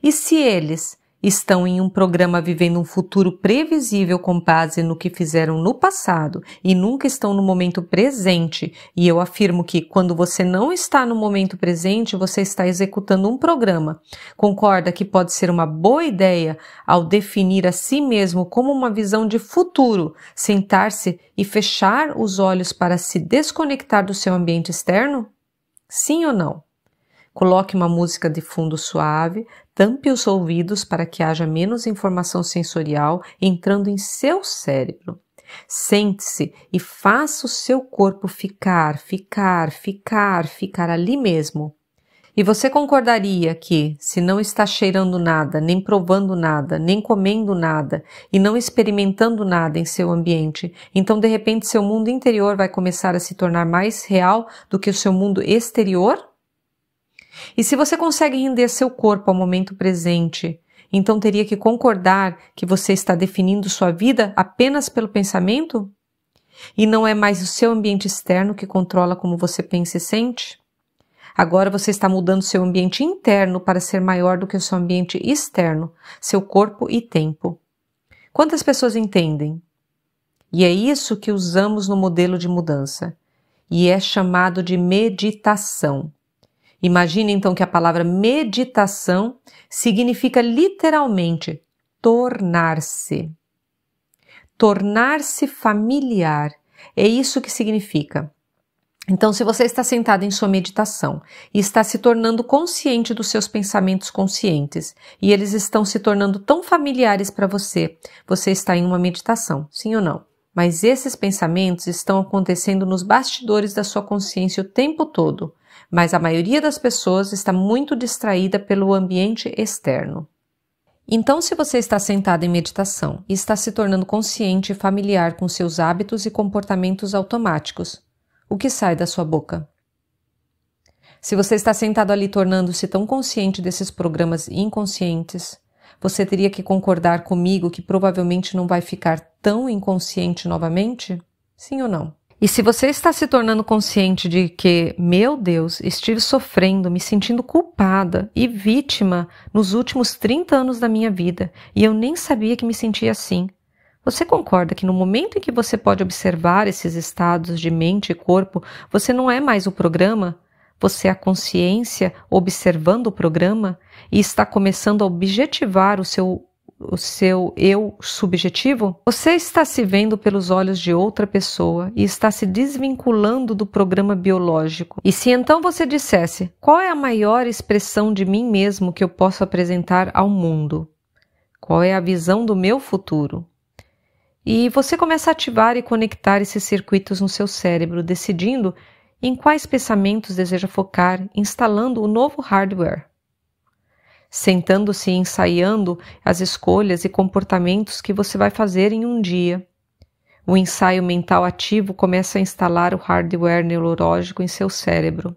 E se eles estão em um programa vivendo um futuro previsível com base no que fizeram no passado e nunca estão no momento presente, e eu afirmo que quando você não está no momento presente, você está executando um programa. Concorda que pode ser uma boa ideia, ao definir a si mesmo como uma visão de futuro, sentar-se e fechar os olhos para se desconectar do seu ambiente externo? Sim ou não? Coloque uma música de fundo suave, tampe os ouvidos para que haja menos informação sensorial entrando em seu cérebro. Sente-se e faça o seu corpo ficar ali mesmo. E você concordaria que, se não está cheirando nada, nem provando nada, nem comendo nada e não experimentando nada em seu ambiente, então de repente seu mundo interior vai começar a se tornar mais real do que o seu mundo exterior? E se você consegue render seu corpo ao momento presente, então teria que concordar que você está definindo sua vida apenas pelo pensamento? E não é mais o seu ambiente externo que controla como você pensa e sente? Agora você está mudando seu ambiente interno para ser maior do que o seu ambiente externo, seu corpo e tempo. Quantas pessoas entendem? E é isso que usamos no modelo de mudança. E é chamado de meditação. Imagine então que a palavra meditação significa literalmente tornar-se. Tornar-se familiar. É isso que significa. Então, se você está sentado em sua meditação e está se tornando consciente dos seus pensamentos conscientes e eles estão se tornando tão familiares para você, você está em uma meditação, sim ou não? Mas esses pensamentos estão acontecendo nos bastidores da sua consciência o tempo todo. Mas a maioria das pessoas está muito distraída pelo ambiente externo. Então, se você está sentado em meditação e está se tornando consciente e familiar com seus hábitos e comportamentos automáticos, o que sai da sua boca? Se você está sentado ali tornando-se tão consciente desses programas inconscientes, você teria que concordar comigo que provavelmente não vai ficar tão inconsciente novamente? Sim ou não? E se você está se tornando consciente de que, meu Deus, estive sofrendo, me sentindo culpada e vítima nos últimos 30 anos da minha vida e eu nem sabia que me sentia assim, você concorda que no momento em que você pode observar esses estados de mente e corpo, você não é mais o programa? Você é a consciência observando o programa e está começando a objetivar o seu eu subjetivo? Você está se vendo pelos olhos de outra pessoa e está se desvinculando do programa biológico. E se então você dissesse, qual é a maior expressão de mim mesmo que eu posso apresentar ao mundo? Qual é a visão do meu futuro? E você começa a ativar e conectar esses circuitos no seu cérebro, decidindo em quais pensamentos deseja focar, instalando o novo hardware. Sentando-se e ensaiando as escolhas e comportamentos que você vai fazer em um dia. O ensaio mental ativo começa a instalar o hardware neurológico em seu cérebro.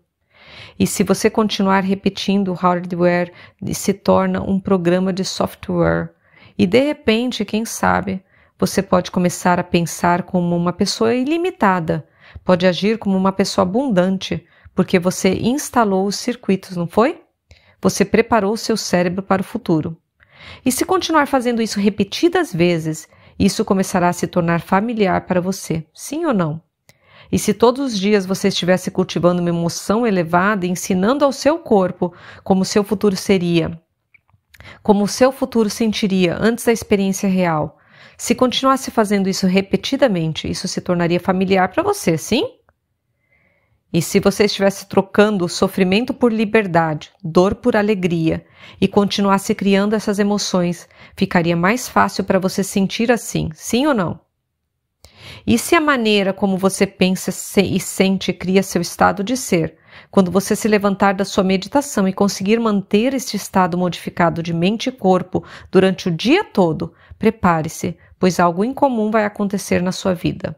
E se você continuar repetindo o hardware, se torna um programa de software. E de repente, quem sabe, você pode começar a pensar como uma pessoa ilimitada, pode agir como uma pessoa abundante, porque você instalou os circuitos, não foi? Você preparou o seu cérebro para o futuro. E se continuar fazendo isso repetidas vezes, isso começará a se tornar familiar para você, sim ou não? E se todos os dias você estivesse cultivando uma emoção elevada e ensinando ao seu corpo como o seu futuro seria, como o seu futuro sentiria antes da experiência real, se continuasse fazendo isso repetidamente, isso se tornaria familiar para você, sim? E se você estivesse trocando sofrimento por liberdade, dor por alegria, e continuasse criando essas emoções, ficaria mais fácil para você sentir assim, sim ou não? E se a maneira como você pensa e sente cria seu estado de ser, quando você se levantar da sua meditação e conseguir manter este estado modificado de mente e corpo durante o dia todo, prepare-se, pois algo incomum vai acontecer na sua vida.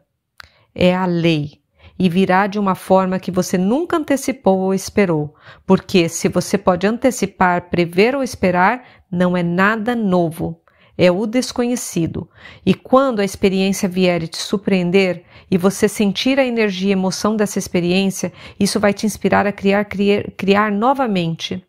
É a lei. E virá de uma forma que você nunca antecipou ou esperou, porque se você pode antecipar, prever ou esperar, não é nada novo. é o desconhecido. E quando a experiência vier e te surpreender e você sentir a energia e emoção dessa experiência, isso vai te inspirar a criar novamente.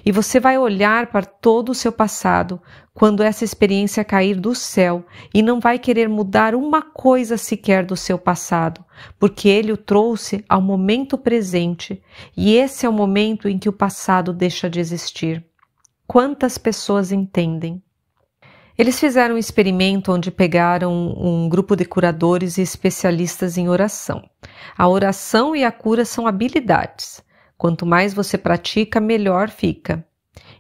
E você vai olhar para todo o seu passado quando essa experiência cair do céu e não vai querer mudar uma coisa sequer do seu passado, porque ele o trouxe ao momento presente e esse é o momento em que o passado deixa de existir. Quantas pessoas entendem? Eles fizeram um experimento onde pegaram um grupo de curadores e especialistas em oração. A oração e a cura são habilidades. Quanto mais você pratica, melhor fica.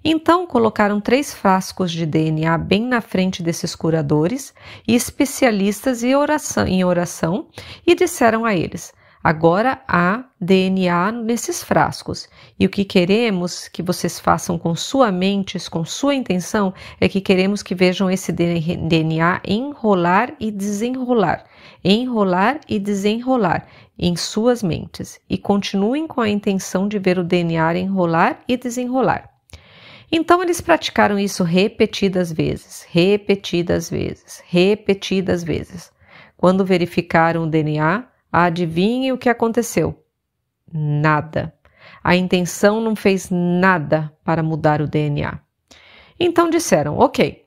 Então, colocaram 3 frascos de DNA bem na frente desses curadores e especialistas em oração e disseram a eles: agora há DNA nesses frascos e o que queremos que vocês façam com sua mente, com sua intenção, é que queremos que vejam esse DNA enrolar e desenrolar em suas mentes e continuem com a intenção de ver o DNA enrolar e desenrolar. Então eles praticaram isso repetidas vezes. Quando verificaram o DNA, adivinhe o que aconteceu? Nada. A intenção não fez nada para mudar o DNA. Então disseram, ok,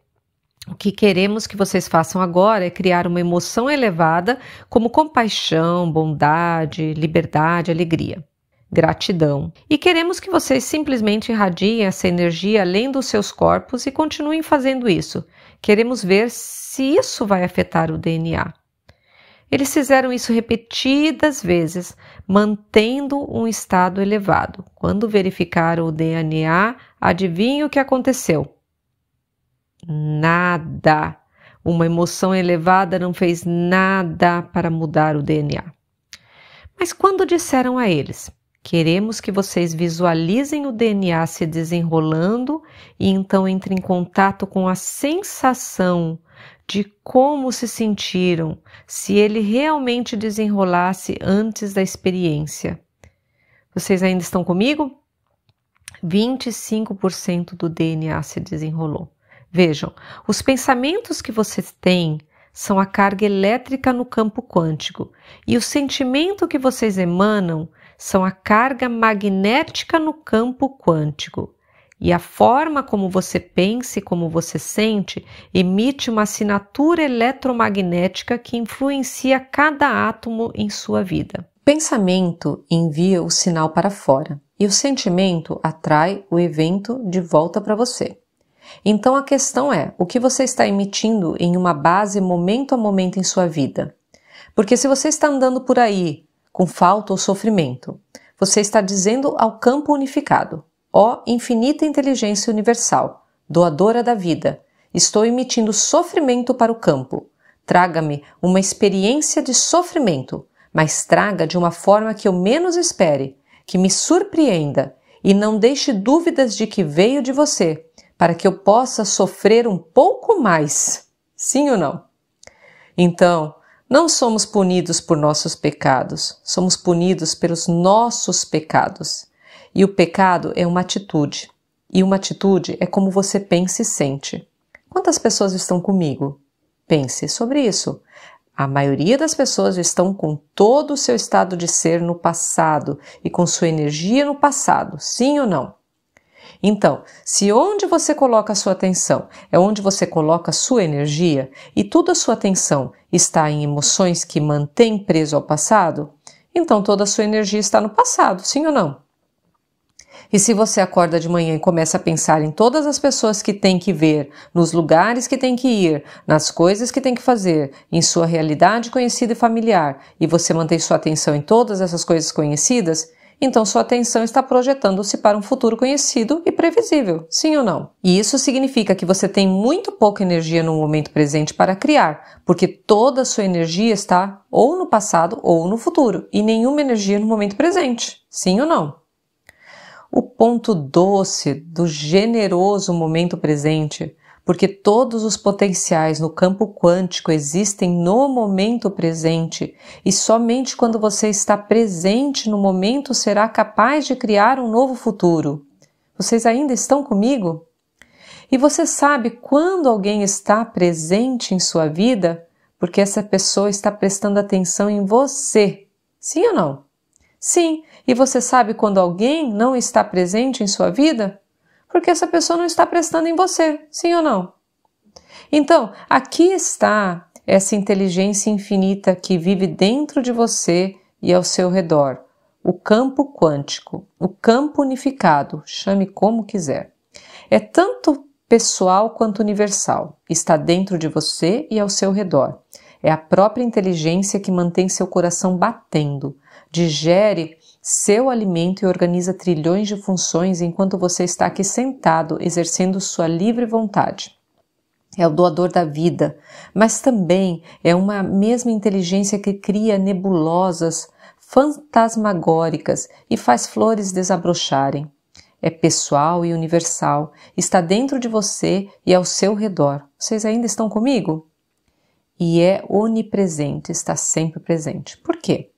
o que queremos que vocês façam agora é criar uma emoção elevada como compaixão, bondade, liberdade, alegria, gratidão. E queremos que vocês simplesmente irradiem essa energia além dos seus corpos e continuem fazendo isso. Queremos ver se isso vai afetar o DNA. Eles fizeram isso repetidas vezes, mantendo um estado elevado. Quando verificaram o DNA, adivinhe o que aconteceu? Nada. Uma emoção elevada não fez nada para mudar o DNA. Mas quando disseram a eles, queremos que vocês visualizem o DNA se desenrolando e então entrem em contato com a sensação de como se sentiram se ele realmente desenrolasse antes da experiência. Vocês ainda estão comigo? 25% do DNA se desenrolou. Vejam, os pensamentos que vocês têm são a carga elétrica no campo quântico e o sentimento que vocês emanam são a carga magnética no campo quântico. E a forma como você pensa e como você sente emite uma assinatura eletromagnética que influencia cada átomo em sua vida. O pensamento envia o sinal para fora e o sentimento atrai o evento de volta para você. Então a questão é, o que você está emitindo em uma base momento a momento em sua vida? Porque se você está andando por aí com falta ou sofrimento, você está dizendo ao campo unificado: ó infinita inteligência universal, doadora da vida, estou emitindo sofrimento para o campo. Traga-me uma experiência de sofrimento, mas traga de uma forma que eu menos espere, que me surpreenda e não deixe dúvidas de que veio de você, para que eu possa sofrer um pouco mais. Sim ou não? Então, não somos punidos por nossos pecados, somos punidos pelos nossos pecados. E o pecado é uma atitude. E uma atitude é como você pensa e sente. Quantas pessoas estão comigo? Pense sobre isso. A maioria das pessoas estão com todo o seu estado de ser no passado e com sua energia no passado, sim ou não? Então, se onde você coloca a sua atenção é onde você coloca a sua energia e toda a sua atenção está em emoções que mantêm preso ao passado, então toda a sua energia está no passado, sim ou não? E se você acorda de manhã e começa a pensar em todas as pessoas que tem que ver, nos lugares que tem que ir, nas coisas que tem que fazer, em sua realidade conhecida e familiar, e você mantém sua atenção em todas essas coisas conhecidas, então sua atenção está projetando-se para um futuro conhecido e previsível, sim ou não? E isso significa que você tem muito pouca energia no momento presente para criar, porque toda a sua energia está ou no passado ou no futuro, e nenhuma energia no momento presente, sim ou não? O ponto doce do generoso momento presente, porque todos os potenciais no campo quântico existem no momento presente e somente quando você está presente no momento será capaz de criar um novo futuro. Vocês ainda estão comigo? E você sabe quando alguém está presente em sua vida? Porque essa pessoa está prestando atenção em você. Sim ou não? Sim. E você sabe quando alguém não está presente em sua vida? Porque essa pessoa não está prestando em você. Sim ou não? Então, aqui está essa inteligência infinita que vive dentro de você e ao seu redor. O campo quântico, o campo unificado, chame como quiser. É tanto pessoal quanto universal. Está dentro de você e ao seu redor. É a própria inteligência que mantém seu coração batendo, digere seu alimento e organiza trilhões de funções enquanto você está aqui sentado, exercendo sua livre vontade. É o doador da vida, mas também é uma mesma inteligência que cria nebulosas fantasmagóricas e faz flores desabrocharem. É pessoal e universal, está dentro de você e ao seu redor. Vocês ainda estão comigo? E é onipresente, está sempre presente. Por quê?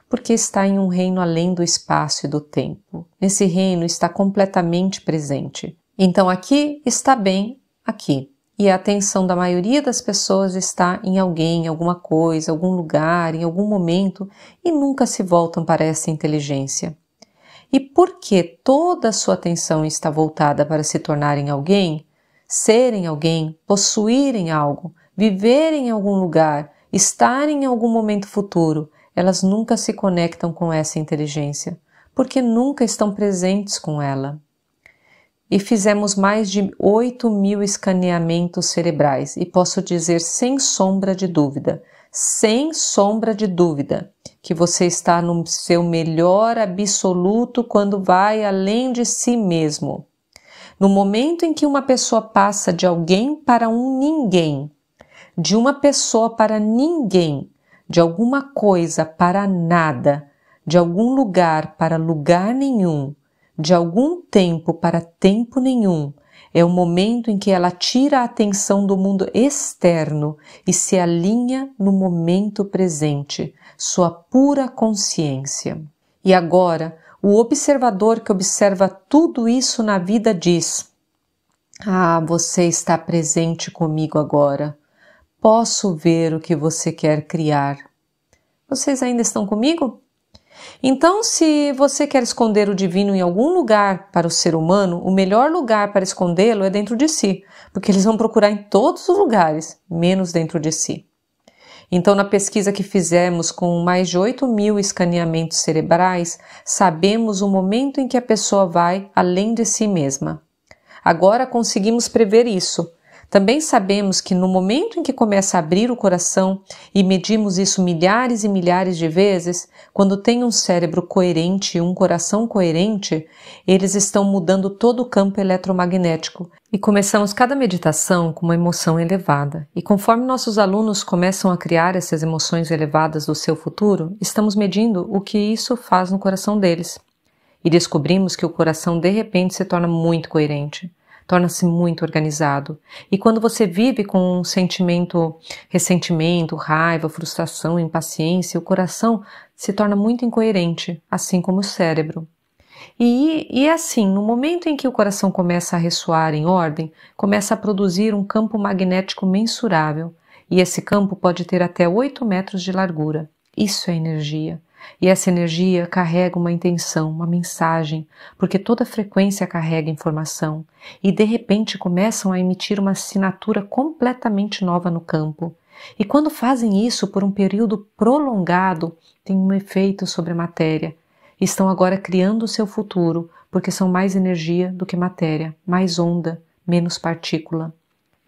Porque está em um reino além do espaço e do tempo. Nesse reino está completamente presente. Então aqui está bem aqui. E a atenção da maioria das pessoas está em alguém, em alguma coisa, algum lugar, em algum momento e nunca se voltam para essa inteligência. E por que toda a sua atenção está voltada para se tornarem alguém, serem alguém, possuírem algo, viverem em algum lugar, estarem em algum momento futuro, elas nunca se conectam com essa inteligência, porque nunca estão presentes com ela. E fizemos mais de 8.000 escaneamentos cerebrais e posso dizer sem sombra de dúvida, que você está no seu melhor absoluto quando vai além de si mesmo. No momento em que uma pessoa passa de alguém para um ninguém, de uma pessoa para ninguém, de alguma coisa para nada, de algum lugar para lugar nenhum, de algum tempo para tempo nenhum, é o momento em que ela tira a atenção do mundo externo e se alinha no momento presente, sua pura consciência. E agora, o observador que observa tudo isso na vida diz: "Ah, você está presente comigo agora. Posso ver o que você quer criar." Vocês ainda estão comigo? Então, se você quer esconder o divino em algum lugar para o ser humano, o melhor lugar para escondê-lo é dentro de si, porque eles vão procurar em todos os lugares, menos dentro de si. Então, na pesquisa que fizemos com mais de 8.000 escaneamentos cerebrais, sabemos o momento em que a pessoa vai além de si mesma. Agora conseguimos prever isso. Também sabemos que no momento em que começa a abrir o coração, e medimos isso milhares e milhares de vezes, quando tem um cérebro coerente e um coração coerente, eles estão mudando todo o campo eletromagnético. E começamos cada meditação com uma emoção elevada. E conforme nossos alunos começam a criar essas emoções elevadas do seu futuro, estamos medindo o que isso faz no coração deles. E descobrimos que o coração de repente se torna muito coerente. Torna-se muito organizado. E quando você vive com um ressentimento, raiva, frustração, impaciência, o coração se torna muito incoerente, assim como o cérebro. E assim, no momento em que o coração começa a ressoar em ordem, começa a produzir um campo magnético mensurável, e esse campo pode ter até 8 metros de largura. Isso é energia. E essa energia carrega uma intenção, uma mensagem, porque toda frequência carrega informação, e de repente começam a emitir uma assinatura completamente nova no campo. E quando fazem isso por um período prolongado, tem um efeito sobre a matéria. Estão agora criando o seu futuro, porque são mais energia do que matéria, mais onda, menos partícula.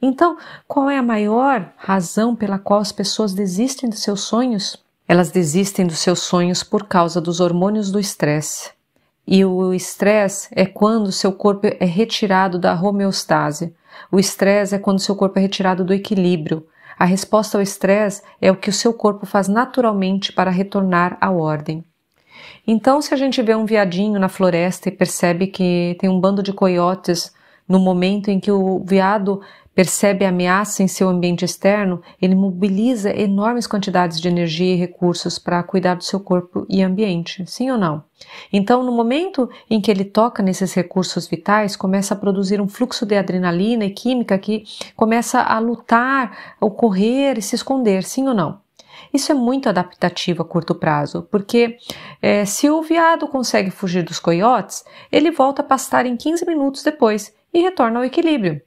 Então, qual é a maior razão pela qual as pessoas desistem dos seus sonhos? Elas desistem dos seus sonhos por causa dos hormônios do estresse. E o estresse é quando seu corpo é retirado da homeostase. O estresse é quando seu corpo é retirado do equilíbrio. A resposta ao estresse é o que o seu corpo faz naturalmente para retornar à ordem. Então, se a gente vê um veadinho na floresta e percebe que tem um bando de coiotes no momento em que o veado percebe a ameaça em seu ambiente externo, ele mobiliza enormes quantidades de energia e recursos para cuidar do seu corpo e ambiente, sim ou não? Então, no momento em que ele toca nesses recursos vitais, começa a produzir um fluxo de adrenalina e química que começa a lutar, a correr e se esconder, sim ou não? Isso é muito adaptativo a curto prazo, porque se o veado consegue fugir dos coiotes, ele volta a pastar em 15 minutos depois e retorna ao equilíbrio.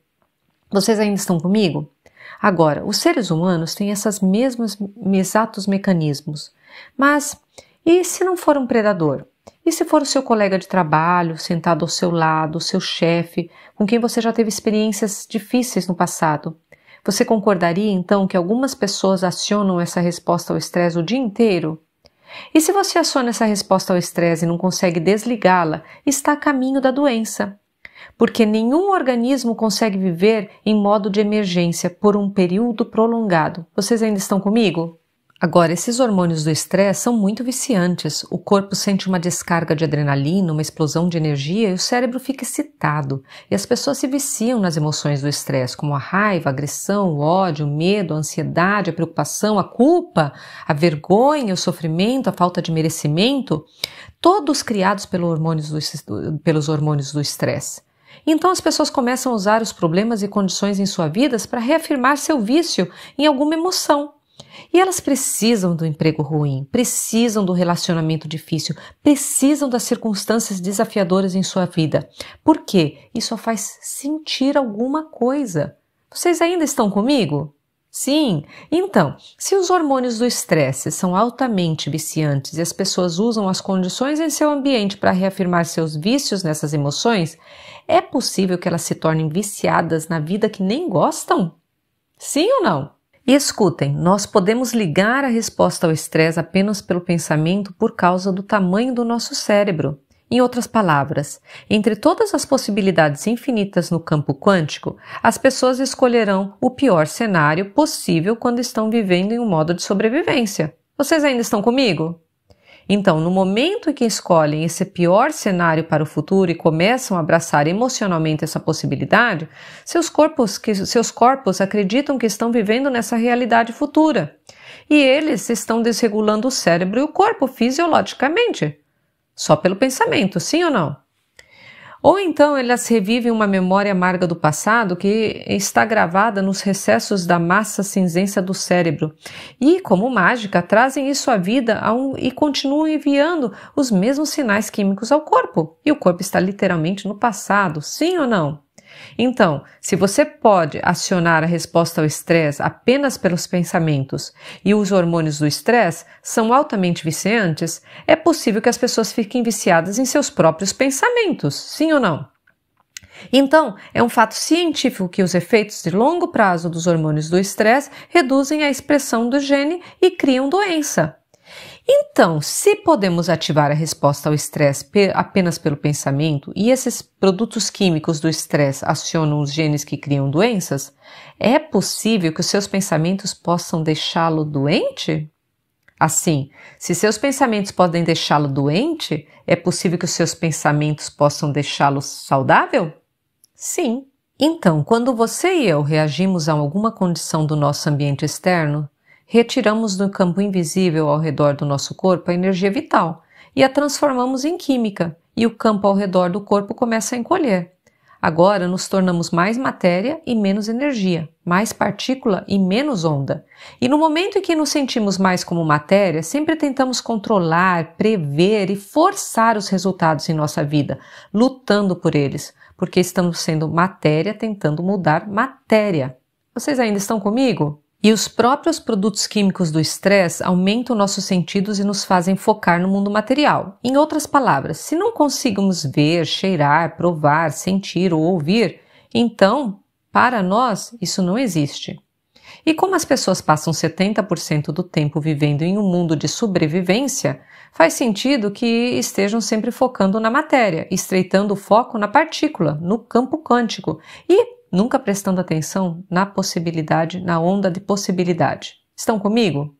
Vocês ainda estão comigo? Agora, os seres humanos têm esses mesmos exatos mecanismos. Mas e se não for um predador? E se for o seu colega de trabalho, sentado ao seu lado, o seu chefe, com quem você já teve experiências difíceis no passado? Você concordaria então que algumas pessoas acionam essa resposta ao estresse o dia inteiro? E se você aciona essa resposta ao estresse e não consegue desligá-la, está a caminho da doença. Porque nenhum organismo consegue viver em modo de emergência por um período prolongado. Vocês ainda estão comigo? Agora, esses hormônios do estresse são muito viciantes. O corpo sente uma descarga de adrenalina, uma explosão de energia e o cérebro fica excitado. E as pessoas se viciam nas emoções do estresse, como a raiva, a agressão, o ódio, o medo, a ansiedade, a preocupação, a culpa, a vergonha, o sofrimento, a falta de merecimento, todos criados pelos hormônios do estresse. Então as pessoas começam a usar os problemas e condições em sua vida para reafirmar seu vício em alguma emoção. E elas precisam do emprego ruim, precisam do relacionamento difícil, precisam das circunstâncias desafiadoras em sua vida. Por quê? Isso só faz sentir alguma coisa. Vocês ainda estão comigo? Sim. Então, se os hormônios do estresse são altamente viciantes e as pessoas usam as condições em seu ambiente para reafirmar seus vícios nessas emoções, é possível que elas se tornem viciadas na vida que nem gostam? Sim ou não? E escutem, nós podemos ligar a resposta ao estresse apenas pelo pensamento por causa do tamanho do nosso cérebro. Em outras palavras, entre todas as possibilidades infinitas no campo quântico, as pessoas escolherão o pior cenário possível quando estão vivendo em um modo de sobrevivência. Vocês ainda estão comigo? Então, no momento em que escolhem esse pior cenário para o futuro e começam a abraçar emocionalmente essa possibilidade, seus corpos acreditam que estão vivendo nessa realidade futura. E eles estão desregulando o cérebro e o corpo fisiologicamente. Só pelo pensamento, sim ou não? Ou então elas revivem uma memória amarga do passado que está gravada nos recessos da massa cinzenta do cérebro e, como mágica, trazem isso à vida e continuam enviando os mesmos sinais químicos ao corpo. E o corpo está literalmente no passado, sim ou não? Então, se você pode acionar a resposta ao estresse apenas pelos pensamentos e os hormônios do estresse são altamente viciantes, é possível que as pessoas fiquem viciadas em seus próprios pensamentos, sim ou não? Então, é um fato científico que os efeitos de longo prazo dos hormônios do estresse reduzem a expressão do gene e criam doença. Então, se podemos ativar a resposta ao estresse apenas pelo pensamento e esses produtos químicos do estresse acionam os genes que criam doenças, é possível que os seus pensamentos possam deixá-lo doente? Assim, se seus pensamentos podem deixá-lo doente, é possível que os seus pensamentos possam deixá-lo saudável? Sim. Então, quando você e eu reagimos a alguma condição do nosso ambiente externo, retiramos do campo invisível ao redor do nosso corpo a energia vital e a transformamos em química, e o campo ao redor do corpo começa a encolher. Agora nos tornamos mais matéria e menos energia, mais partícula e menos onda. E no momento em que nos sentimos mais como matéria, sempre tentamos controlar, prever e forçar os resultados em nossa vida, lutando por eles, porque estamos sendo matéria tentando mudar matéria. Vocês ainda estão comigo? E os próprios produtos químicos do estresse aumentam nossos sentidos e nos fazem focar no mundo material. Em outras palavras, se não conseguimos ver, cheirar, provar, sentir ou ouvir, então, para nós, isso não existe. E como as pessoas passam 70% do tempo vivendo em um mundo de sobrevivência, faz sentido que estejam sempre focando na matéria, estreitando o foco na partícula, no campo quântico e nunca prestando atenção na possibilidade, na onda de possibilidade. Estão comigo?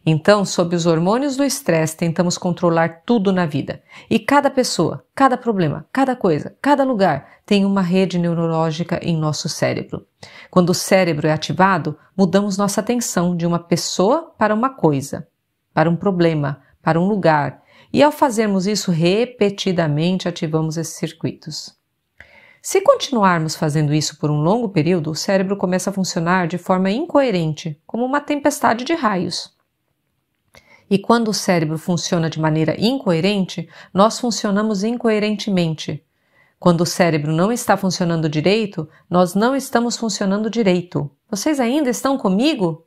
Então, sob os hormônios do estresse, tentamos controlar tudo na vida. E cada pessoa, cada problema, cada coisa, cada lugar tem uma rede neurológica em nosso cérebro. Quando o cérebro é ativado, mudamos nossa atenção de uma pessoa para uma coisa, para um problema, para um lugar. E ao fazermos isso repetidamente, ativamos esses circuitos. Se continuarmos fazendo isso por um longo período, o cérebro começa a funcionar de forma incoerente, como uma tempestade de raios. E quando o cérebro funciona de maneira incoerente, nós funcionamos incoerentemente. Quando o cérebro não está funcionando direito, nós não estamos funcionando direito. Vocês ainda estão comigo?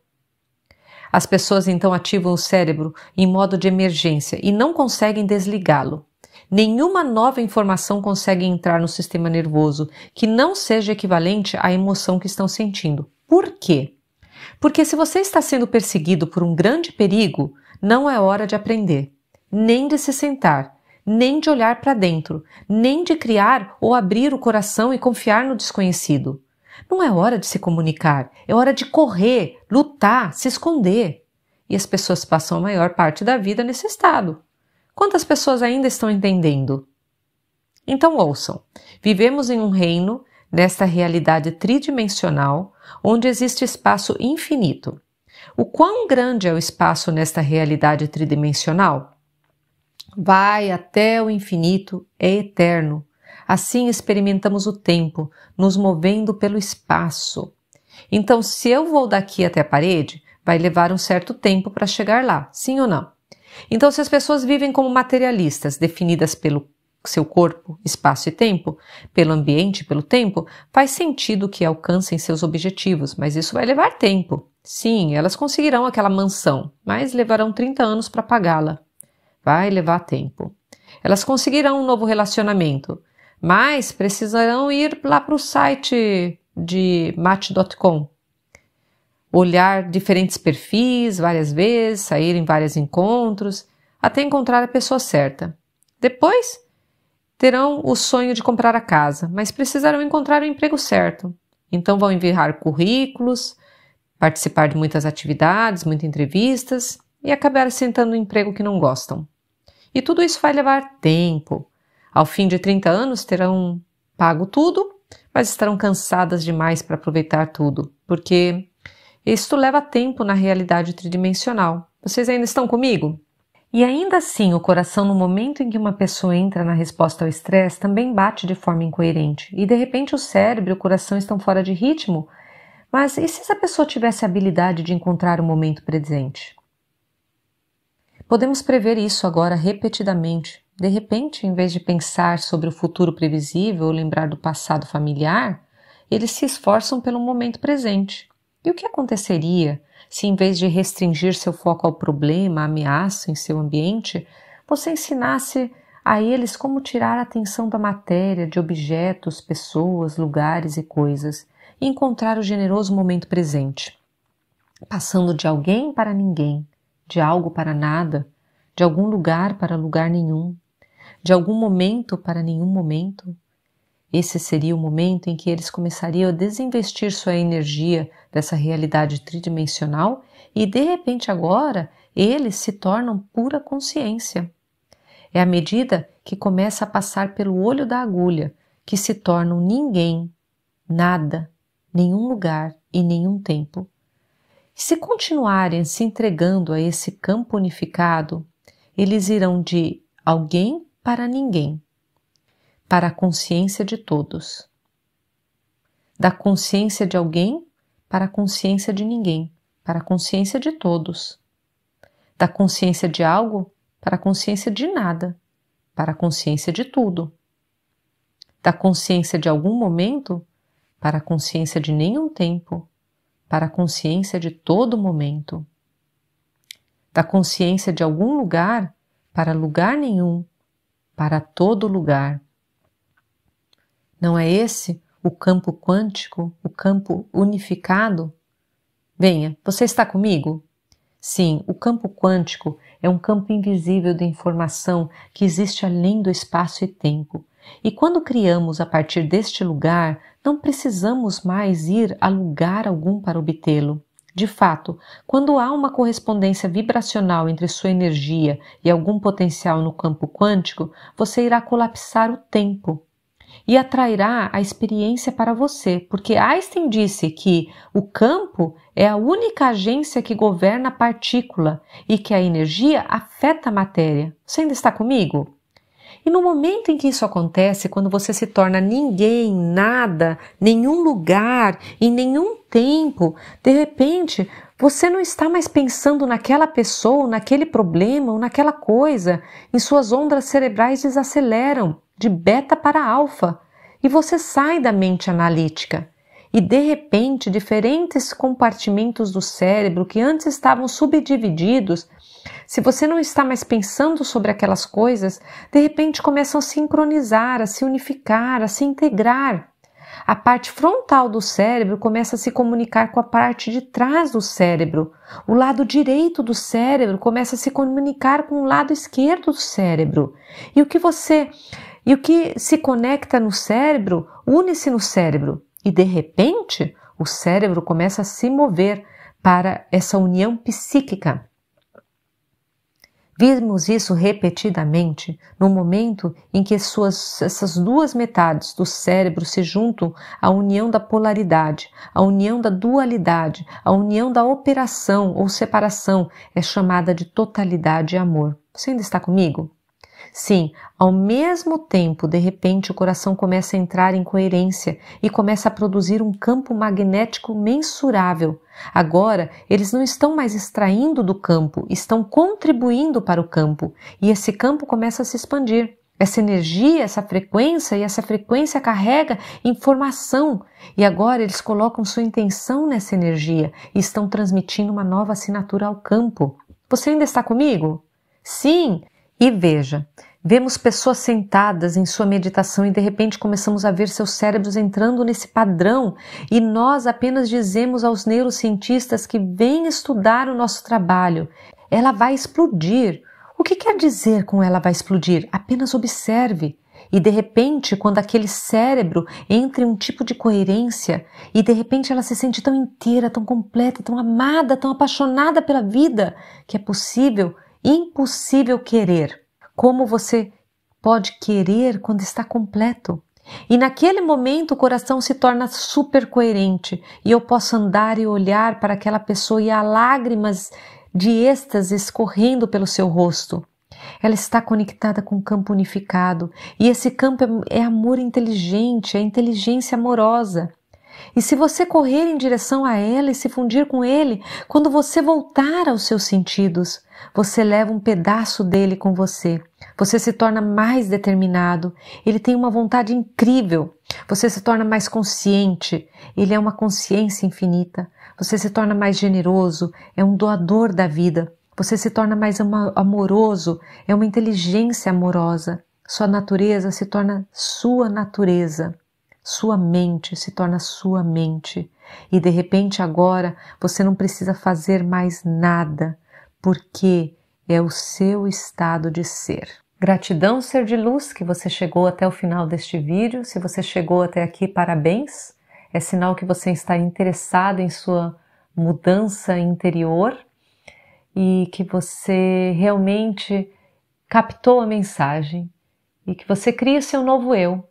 As pessoas então ativam o cérebro em modo de emergência e não conseguem desligá-lo. Nenhuma nova informação consegue entrar no sistema nervoso que não seja equivalente à emoção que estão sentindo. Por quê? Porque se você está sendo perseguido por um grande perigo, não é hora de aprender, nem de se sentar, nem de olhar para dentro, nem de criar ou abrir o coração e confiar no desconhecido. Não é hora de se comunicar, é hora de correr, lutar, se esconder. E as pessoas passam a maior parte da vida nesse estado. Quantas pessoas ainda estão entendendo? Então ouçam, vivemos em um reino, nesta realidade tridimensional, onde existe espaço infinito. O quão grande é o espaço nesta realidade tridimensional? Vai até o infinito, é eterno. Assim experimentamos o tempo, nos movendo pelo espaço. Então, se eu vou daqui até a parede, vai levar um certo tempo para chegar lá, sim ou não? Então, se as pessoas vivem como materialistas, definidas pelo seu corpo, espaço e tempo, pelo ambiente, pelo tempo, faz sentido que alcancem seus objetivos, mas isso vai levar tempo. Sim, elas conseguirão aquela mansão, mas levarão 30 anos para pagá-la. Vai levar tempo. Elas conseguirão um novo relacionamento, mas precisarão ir lá para o site de Match.com. Olhar diferentes perfis várias vezes, sair em vários encontros, até encontrar a pessoa certa. Depois, terão o sonho de comprar a casa, mas precisarão encontrar o emprego certo. Então vão enviar currículos, participar de muitas atividades, muitas entrevistas e acabar sentando no emprego que não gostam. E tudo isso vai levar tempo. Ao fim de 30 anos terão pago tudo, mas estarão cansadas demais para aproveitar tudo, porque isto leva tempo na realidade tridimensional. Vocês ainda estão comigo? E ainda assim, o coração, no momento em que uma pessoa entra na resposta ao estresse, também bate de forma incoerente. E de repente o cérebro e o coração estão fora de ritmo. Mas e se essa pessoa tivesse a habilidade de encontrar o momento presente? Podemos prever isso agora repetidamente. De repente, em vez de pensar sobre o futuro previsível ou lembrar do passado familiar, eles se esforçam pelo momento presente. E o que aconteceria se, em vez de restringir seu foco ao problema, à ameaça em seu ambiente, você ensinasse a eles como tirar a atenção da matéria, de objetos, pessoas, lugares e coisas, e encontrar o generoso momento presente, passando de alguém para ninguém, de algo para nada, de algum lugar para lugar nenhum, de algum momento para nenhum momento? Esse seria o momento em que eles começariam a desinvestir sua energia dessa realidade tridimensional e, de repente, agora, eles se tornam pura consciência. É à medida que começa a passar pelo olho da agulha que se tornam ninguém, nada, nenhum lugar e nenhum tempo. E se continuarem se entregando a esse campo unificado, eles irão de alguém para ninguém, para a consciência de todos. Da consciência de alguém para a consciência de ninguém, para a consciência de todos. Da consciência de algo para a consciência de nada, para a consciência de tudo. Da consciência de algum momento para a consciência de nenhum tempo, para a consciência de todo momento. Da consciência de algum lugar para lugar nenhum, para todo lugar. Não é esse o campo quântico, o campo unificado? Venha, você está comigo? Sim, o campo quântico é um campo invisível de informação que existe além do espaço e tempo. E quando criamos a partir deste lugar, não precisamos mais ir a lugar algum para obtê-lo. De fato, quando há uma correspondência vibracional entre sua energia e algum potencial no campo quântico, você irá colapsar o tempo e atrairá a experiência para você, porque Einstein disse que o campo é a única agência que governa a partícula e que a energia afeta a matéria. Você ainda está comigo? E no momento em que isso acontece, quando você se torna ninguém, nada, nenhum lugar, em nenhum tempo, de repente você não está mais pensando naquela pessoa, naquele problema ou naquela coisa, e suas ondas cerebrais desaceleram de beta para alfa e você sai da mente analítica. E de repente, diferentes compartimentos do cérebro que antes estavam subdivididos, se você não está mais pensando sobre aquelas coisas, de repente começam a sincronizar, a se unificar, a se integrar. A parte frontal do cérebro começa a se comunicar com a parte de trás do cérebro. O lado direito do cérebro começa a se comunicar com o lado esquerdo do cérebro. E o que se conecta no cérebro, une-se no cérebro. E de repente, o cérebro começa a se mover para essa união psíquica. Vimos isso repetidamente no momento em que essas duas metades do cérebro se juntam à união da polaridade, à união da dualidade, à união da operação ou separação, é chamada de totalidade e amor. Você ainda está comigo? Sim, ao mesmo tempo, de repente, o coração começa a entrar em coerência e começa a produzir um campo magnético mensurável. Agora, eles não estão mais extraindo do campo, estão contribuindo para o campo, e esse campo começa a se expandir. Essa energia, essa frequência carrega informação, e agora eles colocam sua intenção nessa energia e estão transmitindo uma nova assinatura ao campo. Você ainda está comigo? Sim! E veja, vemos pessoas sentadas em sua meditação e de repente começamos a ver seus cérebros entrando nesse padrão e nós apenas dizemos aos neurocientistas que vêm estudar o nosso trabalho, ela vai explodir. O que quer dizer com ela vai explodir? Apenas observe. E de repente, quando aquele cérebro entra em um tipo de coerência e de repente ela se sente tão inteira, tão completa, tão amada, tão apaixonada pela vida, que é impossível querer. Como você pode querer quando está completo? E naquele momento o coração se torna super coerente e eu posso andar e olhar para aquela pessoa e há lágrimas de êxtase escorrendo pelo seu rosto. Ela está conectada com um campo unificado e esse campo é amor inteligente, é inteligência amorosa. E se você correr em direção a ela e se fundir com ele, quando você voltar aos seus sentidos, você leva um pedaço dele com você. Você se torna mais determinado. Ele tem uma vontade incrível. Você se torna mais consciente. Ele é uma consciência infinita. Você se torna mais generoso. É um doador da vida. Você se torna mais amoroso. É uma inteligência amorosa. Sua natureza se torna sua natureza. Sua mente se torna sua mente. E de repente agora você não precisa fazer mais nada, porque é o seu estado de ser. Gratidão, ser de luz, que você chegou até o final deste vídeo. Se você chegou até aqui, parabéns. É sinal que você está interessado em sua mudança interior e que você realmente captou a mensagem e que você cria o seu novo eu.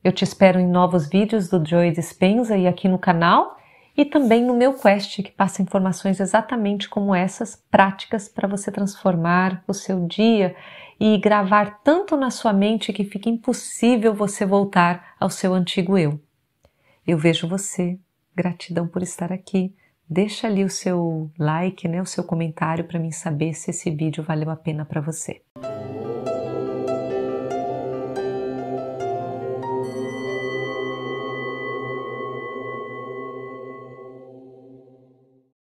Eu te espero em novos vídeos do Joy Dispenza e aqui no canal e também no meu Quest, que passa informações exatamente como essas, práticas para você transformar o seu dia e gravar tanto na sua mente que fica impossível você voltar ao seu antigo eu. Eu vejo você. Gratidão por estar aqui. Deixa ali o seu like, o seu comentário para mim saber se esse vídeo valeu a pena para você.